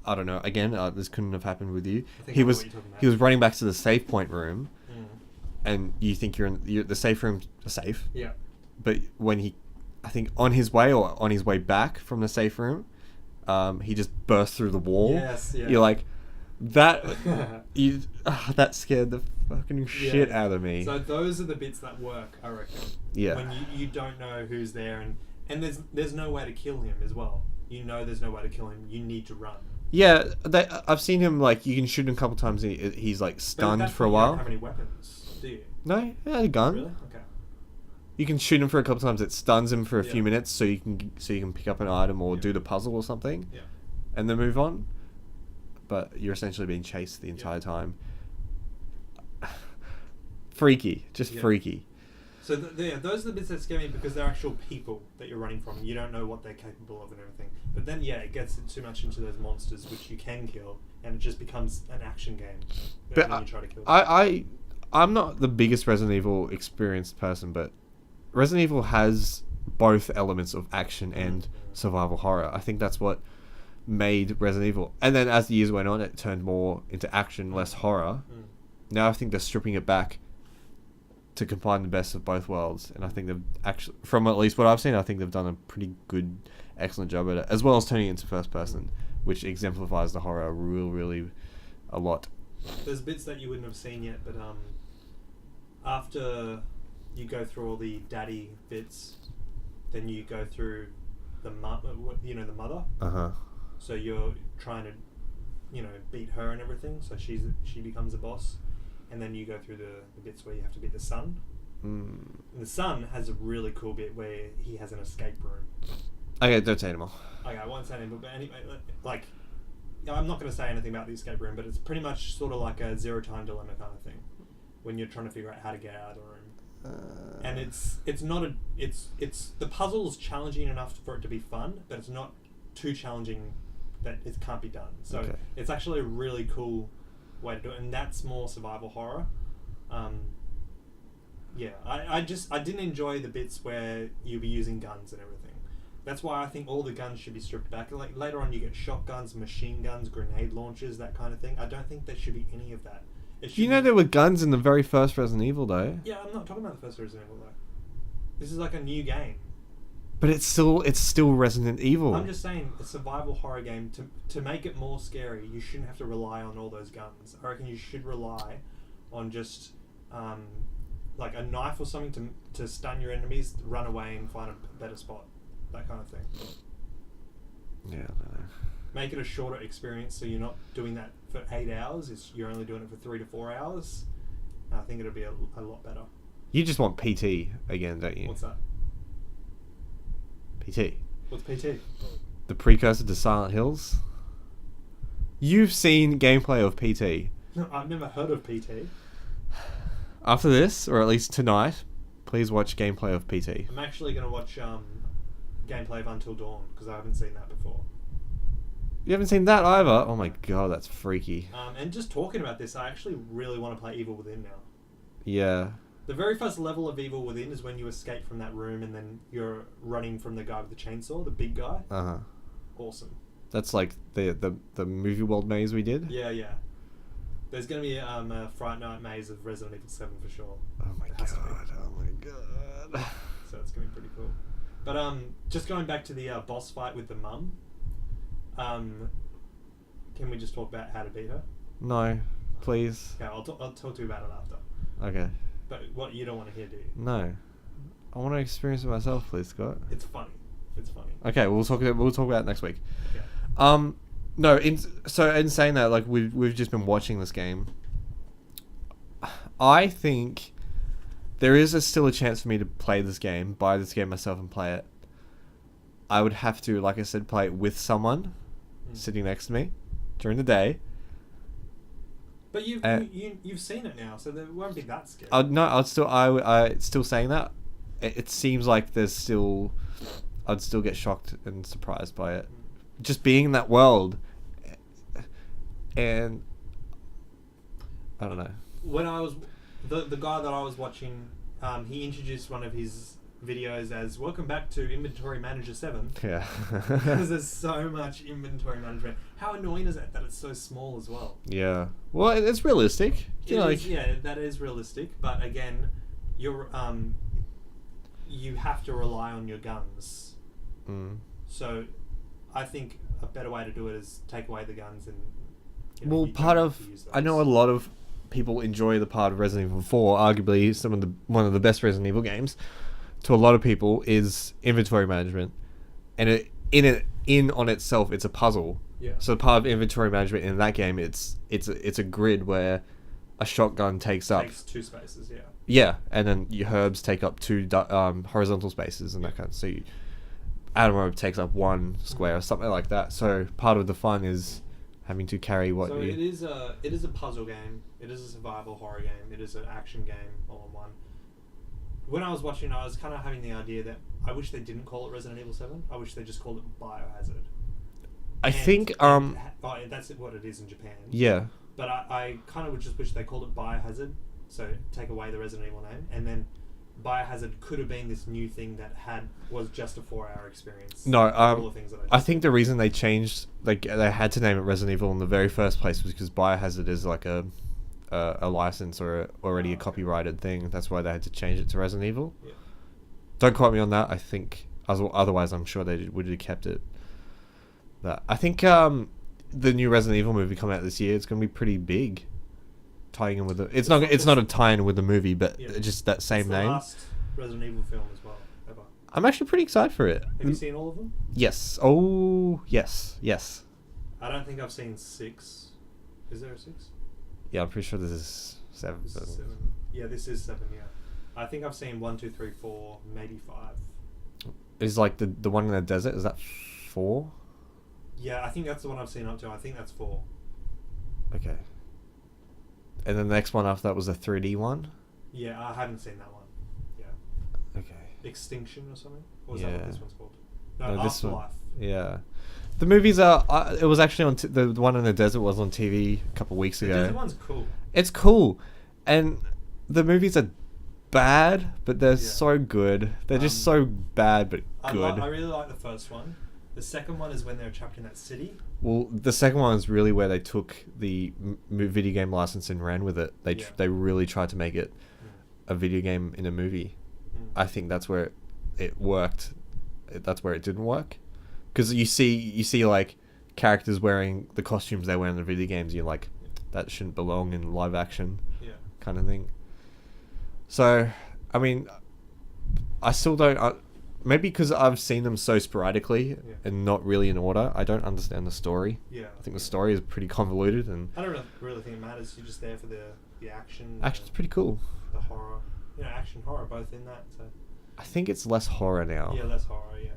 I don't know. Again, this couldn't have happened with you. He was running back to the save point room, and you think you're in the safe room. Safe. Yeah. But when I think on his way back from the safe room, he just burst through the wall. Yes. Yeah. You're like, that. That scared the fucking shit out of me. So those are the bits that work, I reckon. Yeah. When you don't know who's there, and there's no way to kill him as well. You know there's no way to kill him. You need to run. Yeah, I've seen him like you can shoot him a couple times. And he's like stunned for a while. You don't have any weapons, do you? No, he had a gun. Really? Okay. You can shoot him for a couple times. It stuns him for a few minutes, so you can pick up an item or do the puzzle or something, and then move on. But you're essentially being chased the entire time. Freaky, just freaky. So those are the bits that scare me because they're actual people that you're running from. You don't know what they're capable of and everything. But then it gets too much into those monsters which you can kill, and it just becomes an action game. But when you try to kill them. I'm not the biggest Resident Evil experienced person, but Resident Evil has both elements of action and survival horror. I think that's what made Resident Evil. And then as the years went on, it turned more into action, less horror. Now I think they're stripping it back to combine the best of both worlds, and I think they've actually, from at least what I've seen, I think they've done a pretty good, excellent job at it, as well as turning it into first person, which exemplifies the horror really a lot. There's bits that you wouldn't have seen yet, but after you go through all the daddy bits, then you go through the the mother. So you're trying to, beat her and everything. So she becomes a boss. And then you go through the bits where you have to beat the son. And the son has a really cool bit where he has an escape room. Okay, don't say anymore. Okay, I won't say anymore. But anyway, like, I'm not going to say anything about the escape room, but it's pretty much sort of like a zero-time dilemma kind of thing. When you're trying to figure out how to get out of the room. And it's not a it's the puzzle is challenging enough for it to be fun, but it's not too challenging that it can't be done. So Okay. it's actually a really cool way to do it, and that's more survival horror. Yeah, I didn't enjoy the bits where you'll be using guns and everything. That's why I think all the guns should be stripped back. Like later on, you get shotguns, machine guns, grenade launchers, that kind of thing. I don't think there should be any of that. It should You know be- there were guns in the very first Resident Evil though. Yeah, I'm not talking about the first Resident Evil though. This is like a new game. But it's still Resident Evil. I'm just saying, a survival horror game, to make it more scary, you shouldn't have to rely on all those guns. I reckon you should rely on just like a knife or something to stun your enemies, run away and find a better spot. That kind of thing. Yeah, I don't know. Make it a shorter experience, so you're not doing that for 8 hours. You're only doing it for 3 to 4 hours. I think it'll be a lot better. You just want PT again, don't you? What's that? PT. What's PT? The precursor to Silent Hills. You've seen gameplay of PT. No, I've never heard of PT. After this, or at least tonight, please watch gameplay of PT. I'm actually going to watch gameplay of Until Dawn, because I haven't seen that before. You haven't seen that either? Oh my god, that's freaky. And just talking about this, I actually really want to play Evil Within now. Yeah. The very first level of Evil Within is when you escape from that room and then you're running from the guy with the chainsaw, the big guy. Uh-huh. Awesome. That's like the movie world maze we did? Yeah, yeah. There's going to be a Fright Night maze of Resident Evil 7 for sure. Oh my It god, has to be. oh my god. So it's going to be pretty cool. But just going back to the boss fight with the mum, can we just talk about how to beat her? No, please. Okay, I'll talk to you about it after. Okay. But what you don't want to hear, do you? No. I want to experience it myself, please, Scott. It's funny. It's funny. Okay, we'll talk about it next week. Okay. No, in saying that, like we've just been watching this game. I think there is still a chance for me to play this game, buy this game myself and play it. I would have to, like I said, play it with someone sitting next to me during the day. But you've seen it now, so there won't be that scary. I still saying that. It seems like I'd still get shocked and surprised by it. Just being in that world, and I don't know. When I was the guy that I was watching, he introduced one of his videos as "Welcome back to Inventory Manager 7." Yeah. Because there's so much inventory management. How annoying is it that it's so small as well? Yeah. Well, it's realistic. You know, Yeah, that is realistic. But again, you have to rely on your guns. Mm. So, I think a better way to do it is take away the guns and. Well, I know a lot of people enjoy the part of Resident Evil 4, arguably one of the best Resident Evil games. To a lot of people, is inventory management, and in on itself, it's a puzzle. Yeah. So part of inventory management in that game, it's a grid where a shotgun takes 2 spaces. Yeah. Yeah, and then your herbs take up 2 horizontal spaces and that kind of. So Adam Herb takes up 1 square or something like that. So part of the fun is having to carry what. So it is a puzzle game. It is a survival horror game. It is an action game all in one. When I was watching, I was kind of having the idea that I wish they didn't call it Resident Evil 7. I wish they just called it Biohazard. I think that's what it is in Japan. Yeah. But I kind of would just wish they called it Biohazard, so take away the Resident Evil name, and then Biohazard could have been this new thing that was just a 4-hour experience. No, all the things that I think the reason they changed, like they had to name it Resident Evil in the very first place was because Biohazard is like a license or already a copyrighted thing. That's why they had to change it to Resident Evil. Yeah. Don't quote me on that. I think otherwise I'm sure they would have kept it. That I think the new Resident Evil movie coming out this year, it's going to be pretty big. Tying in with it's not a tie-in with the movie, but just that same name. It's the last Resident Evil film as well ever. I'm actually pretty excited for it. Have you seen all of them? Yes. Oh, yes. I don't think I've seen 6. Is there a 6? Yeah, I'm pretty sure this is 7. This is 7. Yeah, this is 7. Yeah, I think I've seen 1, 2, 3, 4, maybe 5. Is like the one in the desert? Is that 4? Yeah, I think that's the one I've seen up to. I think that's 4. Okay. And then the next one after that was the 3D one? Yeah, I haven't seen that one. Extinction or something? Or is that what Yeah. this one's called? No, No, this one- Afterlife. Yeah. The movies are. It was actually on the one in the desert was on TV a couple of weeks The ago. desert one's cool. It's cool, and the movies are bad, but they're Yeah. so good. They're just so bad but good. I really like the first one. The second one is when they're trapped in that city. Well, the second one is really where they took the video game license and ran with it. Yeah. They really tried to make it Mm. a video game in a movie. Mm. I think that's where it worked. That's where it didn't work, because you see like characters wearing the costumes they wear in the video games. You're like, that shouldn't belong in live action, Yeah. kind of thing. So, I mean, I still don't. Maybe because I've seen them so sporadically Yeah. and not really in order, I don't understand the story. Yeah. I think the story is pretty convoluted, and I don't really think it matters. You're just there for the action. action's and pretty cool. the horror. Action horror both in that. So I think it's less horror now. yeah, less horror. Yeah.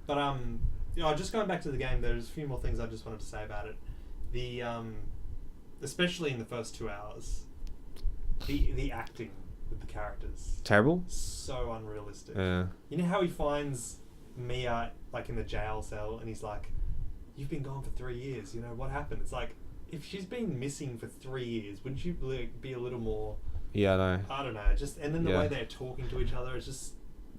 But just going back to the game, there's a few more things I just wanted to say about it. The especially in the first 2 hours, the acting with the characters Terrible. so unrealistic. Yeah. You know how he finds Mia like in the jail cell, and he's like, "You've been gone for 3 years. You know what happened?" It's like, if she's been missing for 3 years, wouldn't you be a little more? Yeah, I know. I don't know. Just and then the Yeah. way they're talking to each other is just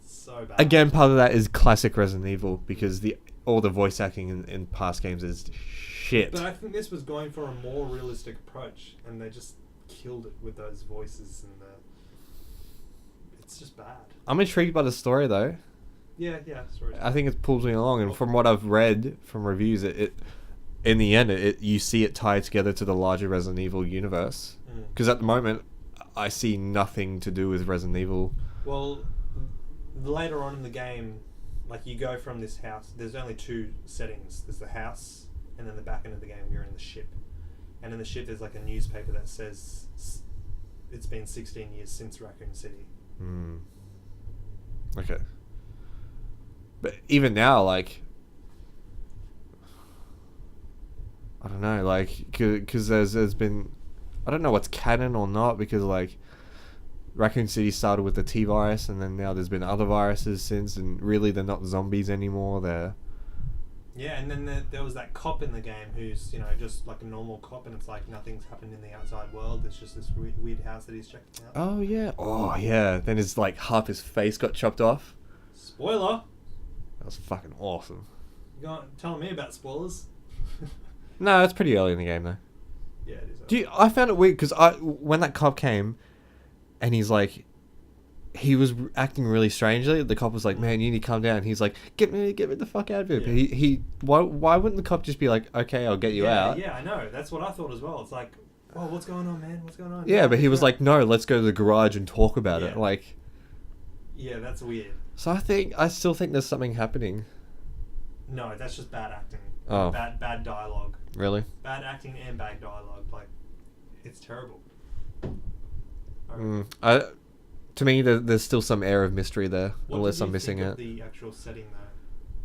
so bad. Again, part of that is classic Resident Evil, because all the voice acting in past games is shit. But I think this was going for a more realistic approach, and they just killed it with those voices and the. It's just bad. I'm intrigued by the story though. Yeah. Sorry. I think it pulls me along, and from what I've read from reviews, it in the end, you see it tied together to the larger Resident Evil universe. Mm. Because at the moment, I see nothing to do with Resident Evil. Well, later on in the game, like you go from this house. There's only 2 settings. There's the house, and then the back end of the game, you're in the ship. And in the ship, there's like a newspaper that says it's been 16 years since Raccoon City. Okay. But even now, like, I don't know, like, because there's been, I don't know what's canon or not, because like Raccoon City started with the T virus, and then now there's been other viruses since, and really they're not zombies anymore. They're Yeah, and then there was that cop in the game who's, just like a normal cop, and it's like nothing's happened in the outside world. There's just this weird house that he's checking out. oh yeah. Then his like half his face got chopped off. Spoiler! That was fucking awesome. You got telling me about spoilers? No, it's pretty early in the game though. Yeah, it is. I found it weird because when that cop came, and he's like, he was acting really strangely. The cop was like, "Man, you need to calm down." He's like, "Get me the fuck out of here." Yeah. But why wouldn't the cop just be like, "Okay, I'll get you out"? Yeah, I know. That's what I thought as well. It's like, oh, what's going on, man? What's going on? Yeah, but he was Yeah. like, "No, let's go to the garage and talk about it." Yeah. Like, Yeah, that's weird. so I still think there's something happening. No, that's just bad acting. Oh. Bad dialogue. Really? Bad acting and bad dialogue. Like, it's terrible. To me, there's still some air of mystery there, What unless did I'm you missing think it. of the actual setting, though?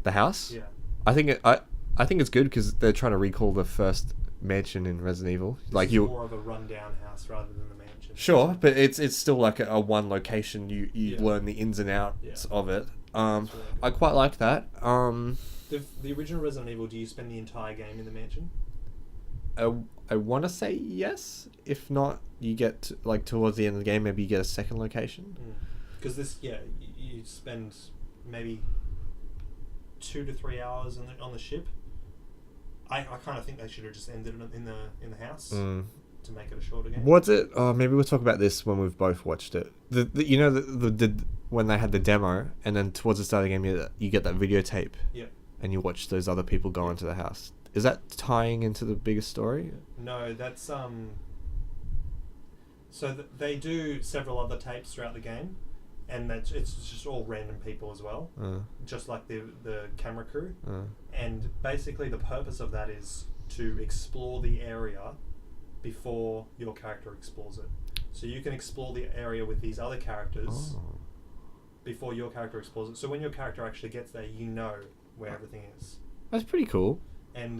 The house? Yeah. I think it's good because they're trying to recall the first mansion in Resident Evil. This is more of a rundown house rather than the mansion. Sure, but it's still like a one location. You Yeah. learn the ins and outs Yeah. of it. That's really I good. quite like that. The original Resident Evil, do you spend the entire game in the mansion? I want to say yes. If not, you get like towards the end of the game, maybe you get a second location. Because you spend maybe 2 to 3 hours on the ship. I kind of think they should have just ended it in the house to make it a shorter game. What's it? Maybe we'll talk about this when we've both watched it. The when they had the demo, and then towards the start of the game, you get that videotape. Yeah. And you watch those other people go into the house. Is that tying into the bigger story? No, that's So they do several other tapes throughout the game, and it's just all random people as well, just like the camera crew. And basically, the purpose of that is to explore the area before your character explores it. So you can explore the area with these other characters before your character explores it. So when your character actually gets there, you know where everything is. That's pretty cool. And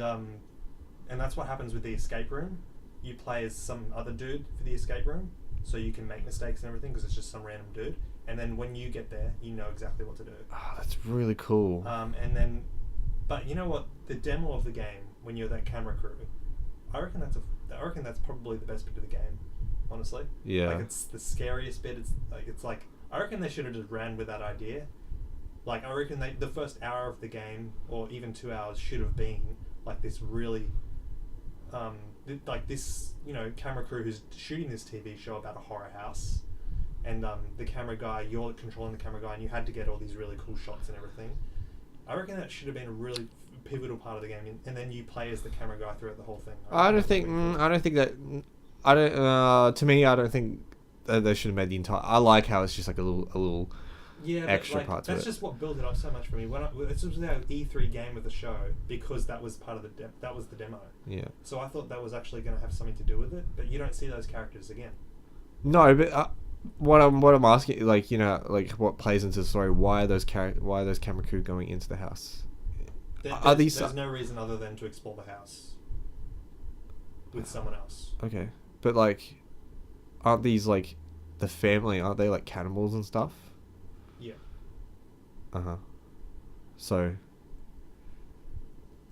that's what happens with the escape room. You play as some other dude for the escape room, so you can make mistakes and everything because it's just some random dude. and then when you get there, you know exactly what to do. Oh, that's really cool. And then, but you know what? The demo of the game, when you're that camera crew, I reckon that's probably the best bit of the game. Honestly, Yeah. like it's the scariest bit. It's like I reckon they should have just ran with that idea. Like I reckon the first hour of the game, or even 2 hours, should have been like this really, like this camera crew who's shooting this TV show about a horror house, and the camera guy, you're controlling the camera guy, and you had to get all these really cool shots and everything. I reckon that should have been a really pivotal part of the game, and then you play as the camera guy throughout the whole thing. I don't think that. I don't. To me, I don't think they should have made the entire. I like how it's just like a little. Yeah, extra but part to that's it. just what built it up so much for me. This was our E3 game of the show because that was part of that was the demo. Yeah. So I thought that was actually going to have something to do with it, but you don't see those characters again. No, but what I'm asking, like what plays into the story? Why are those camera crew going into the house? There's no reason other than to explore the house with someone else. Okay, but like, aren't these like the family? Aren't they like cannibals and stuff? Yeah. So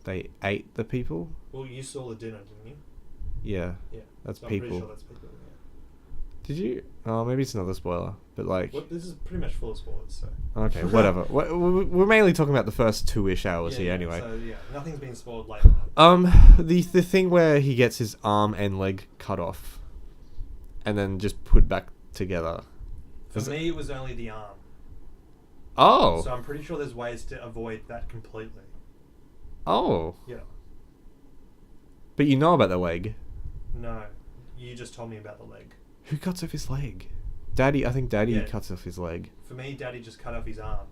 they ate the people? Well, you saw the dinner, didn't you? Yeah. Yeah. That's so people. I'm pretty sure that's people. Yeah. Did you? Oh, maybe it's another spoiler, but like. Well, this is pretty much full of spoilers, so. Okay, whatever. We're mainly talking about the first 2-ish hours here, anyway. So yeah, nothing's been spoiled later on. The thing where he gets his arm and leg cut off, and then just put back together. For me, it was only the arm. Oh. So I'm pretty sure there's ways to avoid that completely. Oh. Yeah. But you know about the leg. No, you just told me about the leg. Who cuts off his leg? Daddy, I think Daddy Yeah. cuts off his leg. For me, Daddy just cut off his arm.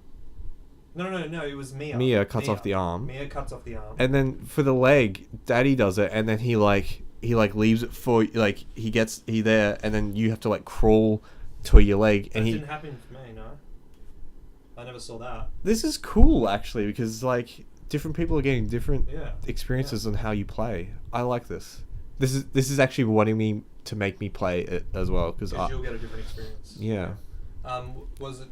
No, it was Mia. Mia cuts off the arm. Mia cuts off the arm. And then for the leg, Daddy does it, and then he leaves it for like he there, and then you have to like crawl to your leg, and that didn't happen for me. No, I never saw that. This is cool actually because like different people are getting different Yeah. experiences on how you play. I like this. This is actually wanting me to make me play it as well because you'll get a different experience. Yeah. Was it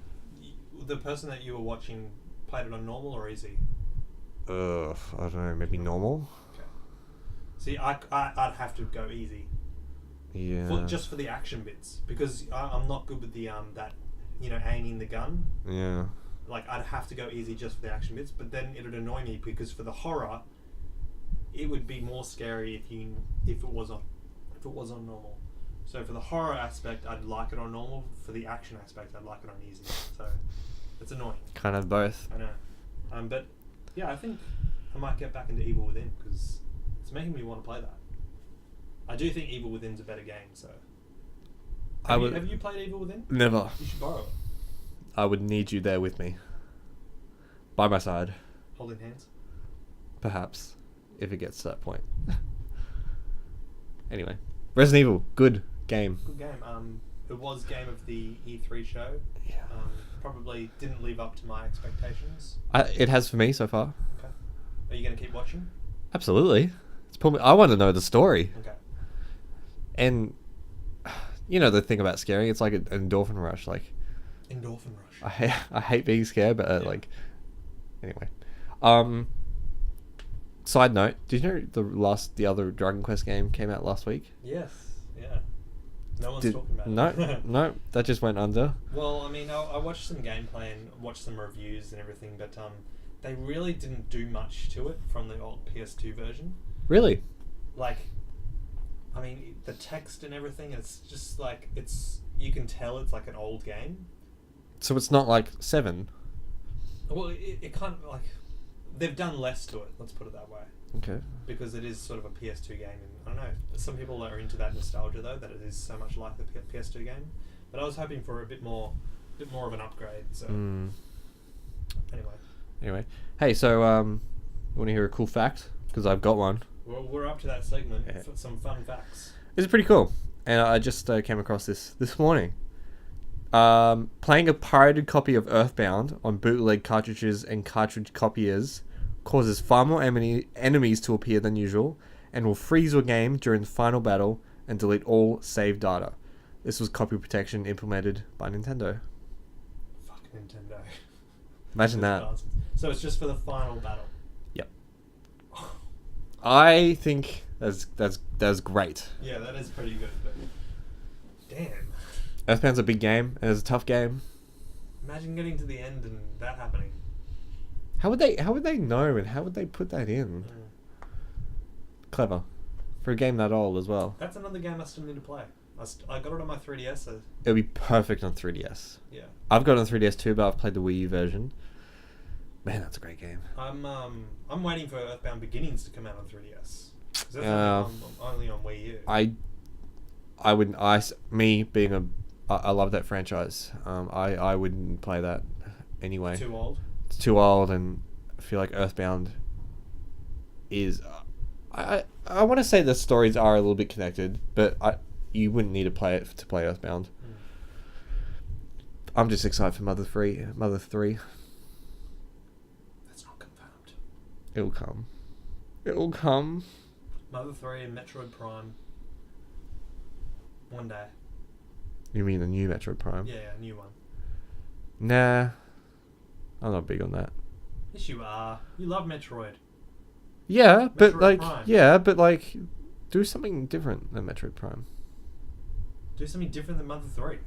the person that you were watching played it on normal or easy? I don't know, maybe normal. Okay. See, I'd have to go easy. Yeah. Just for the action bits because I'm not good with the that aiming the gun. Yeah. Like I'd have to go easy just for the action bits, but then it would annoy me because for the horror, it would be more scary if it was on normal. So for the horror aspect, I'd like it on normal. For the action aspect, I'd like it on easy. So it's annoying. Kind of both. I know. But yeah, I think I might get back into Evil Within because it's making me want to play that. I do think Evil Within's a better game. So have you played Evil Within? Never. You should borrow it. I would need you there with me. By my side. Holding hands. Perhaps. If it gets to that point. Anyway. Resident Evil. Good game. Good game. It was game of the E3 show. Yeah. Probably didn't live up to my expectations. It has for me so far. Okay. Are you going to keep watching? Absolutely. I want to know the story. Okay. And you know the thing about scaring, it's like an endorphin rush. Like Endorphin rush. I hate being scared, but like anyway. Side note: did you know the other Dragon Quest game came out last week? Yes. Yeah. No one's talking about it. No, that just went under. Well, I mean, I watched some gameplay and watched some reviews and everything, but they really didn't do much to it from the old PS2 version. Really? Like, I mean, the text and everything, it's just like you can tell it's like an old game. So it's not like 7. Well, it kind of like they've done less to it. Let's put it that way. Okay. Because it is sort of a PS2 game, and I don't know. Some people are into that nostalgia though, that it is so much like the PS2 game. But I was hoping for a bit more of an upgrade. So Anyway, hey, so you want to hear a cool fact? Because I've got one. We're up to that segment. Yeah. For some fun facts. This is pretty cool, and I just came across this morning. Playing a pirated copy of Earthbound on bootleg cartridges and cartridge copiers causes far more enemies to appear than usual, and will freeze your game during the final battle and delete all save data. This was copy protection implemented by Nintendo. Nintendo. Imagine that. So it's just for the final battle. Yep. I think that's great. Yeah, that is pretty good. But damn. Earthbound's a big game, and it's a tough game. Imagine getting to the end and that happening. How would they know, and how would they put that in? Clever. For a game that old as well. That's another game I still need to play. I got it on my 3DS. So It'll be perfect on 3DS. yeah. I've got it on 3DS too, but I've played the Wii U version. Man, that's a great game. I'm waiting for Earthbound Beginnings to come out on 3DS. 'Cause that's only on Wii U. I love that franchise. I wouldn't play that anyway. Too old. It's too old, and I feel like Earthbound is. I want to say the stories are a little bit connected, but you wouldn't need to play it to play Earthbound. I'm just excited for Mother 3. That's not confirmed. It'll come. It'll come. Mother 3 and Metroid Prime. One day. You mean the new Metroid Prime? Yeah, a new one. Nah. I'm not big on that. Yes, you are. You love Metroid. Yeah, but Metroid Prime. like, do something different than Metroid Prime. Do something different than Mother 3.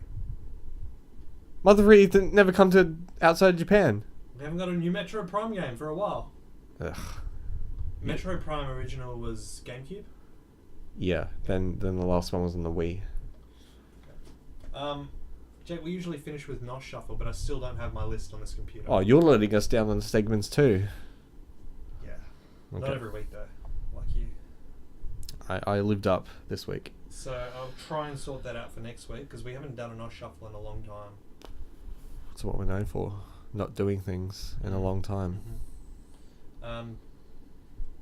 Mother 3 didn't never come to outside Japan. We haven't got a new Metroid Prime game for a while. Ugh. Metroid Prime original was GameCube. Yeah. Then the last one was on the Wii. Jake, we usually finish with NOS Shuffle, but I still don't have my list on this computer. Oh, you're letting us down on the segments too. Yeah. Okay. Not every week though, like you. I lived up this week. So I'll try and sort that out for next week because we haven't done a NOS Shuffle in a long time. That's what we're known for. Not doing things in a long time. Mm-hmm.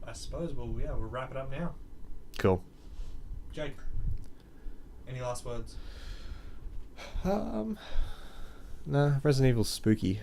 I suppose we'll wrap it up now. Cool. Jake, any last words? Nah, Resident Evil's spooky.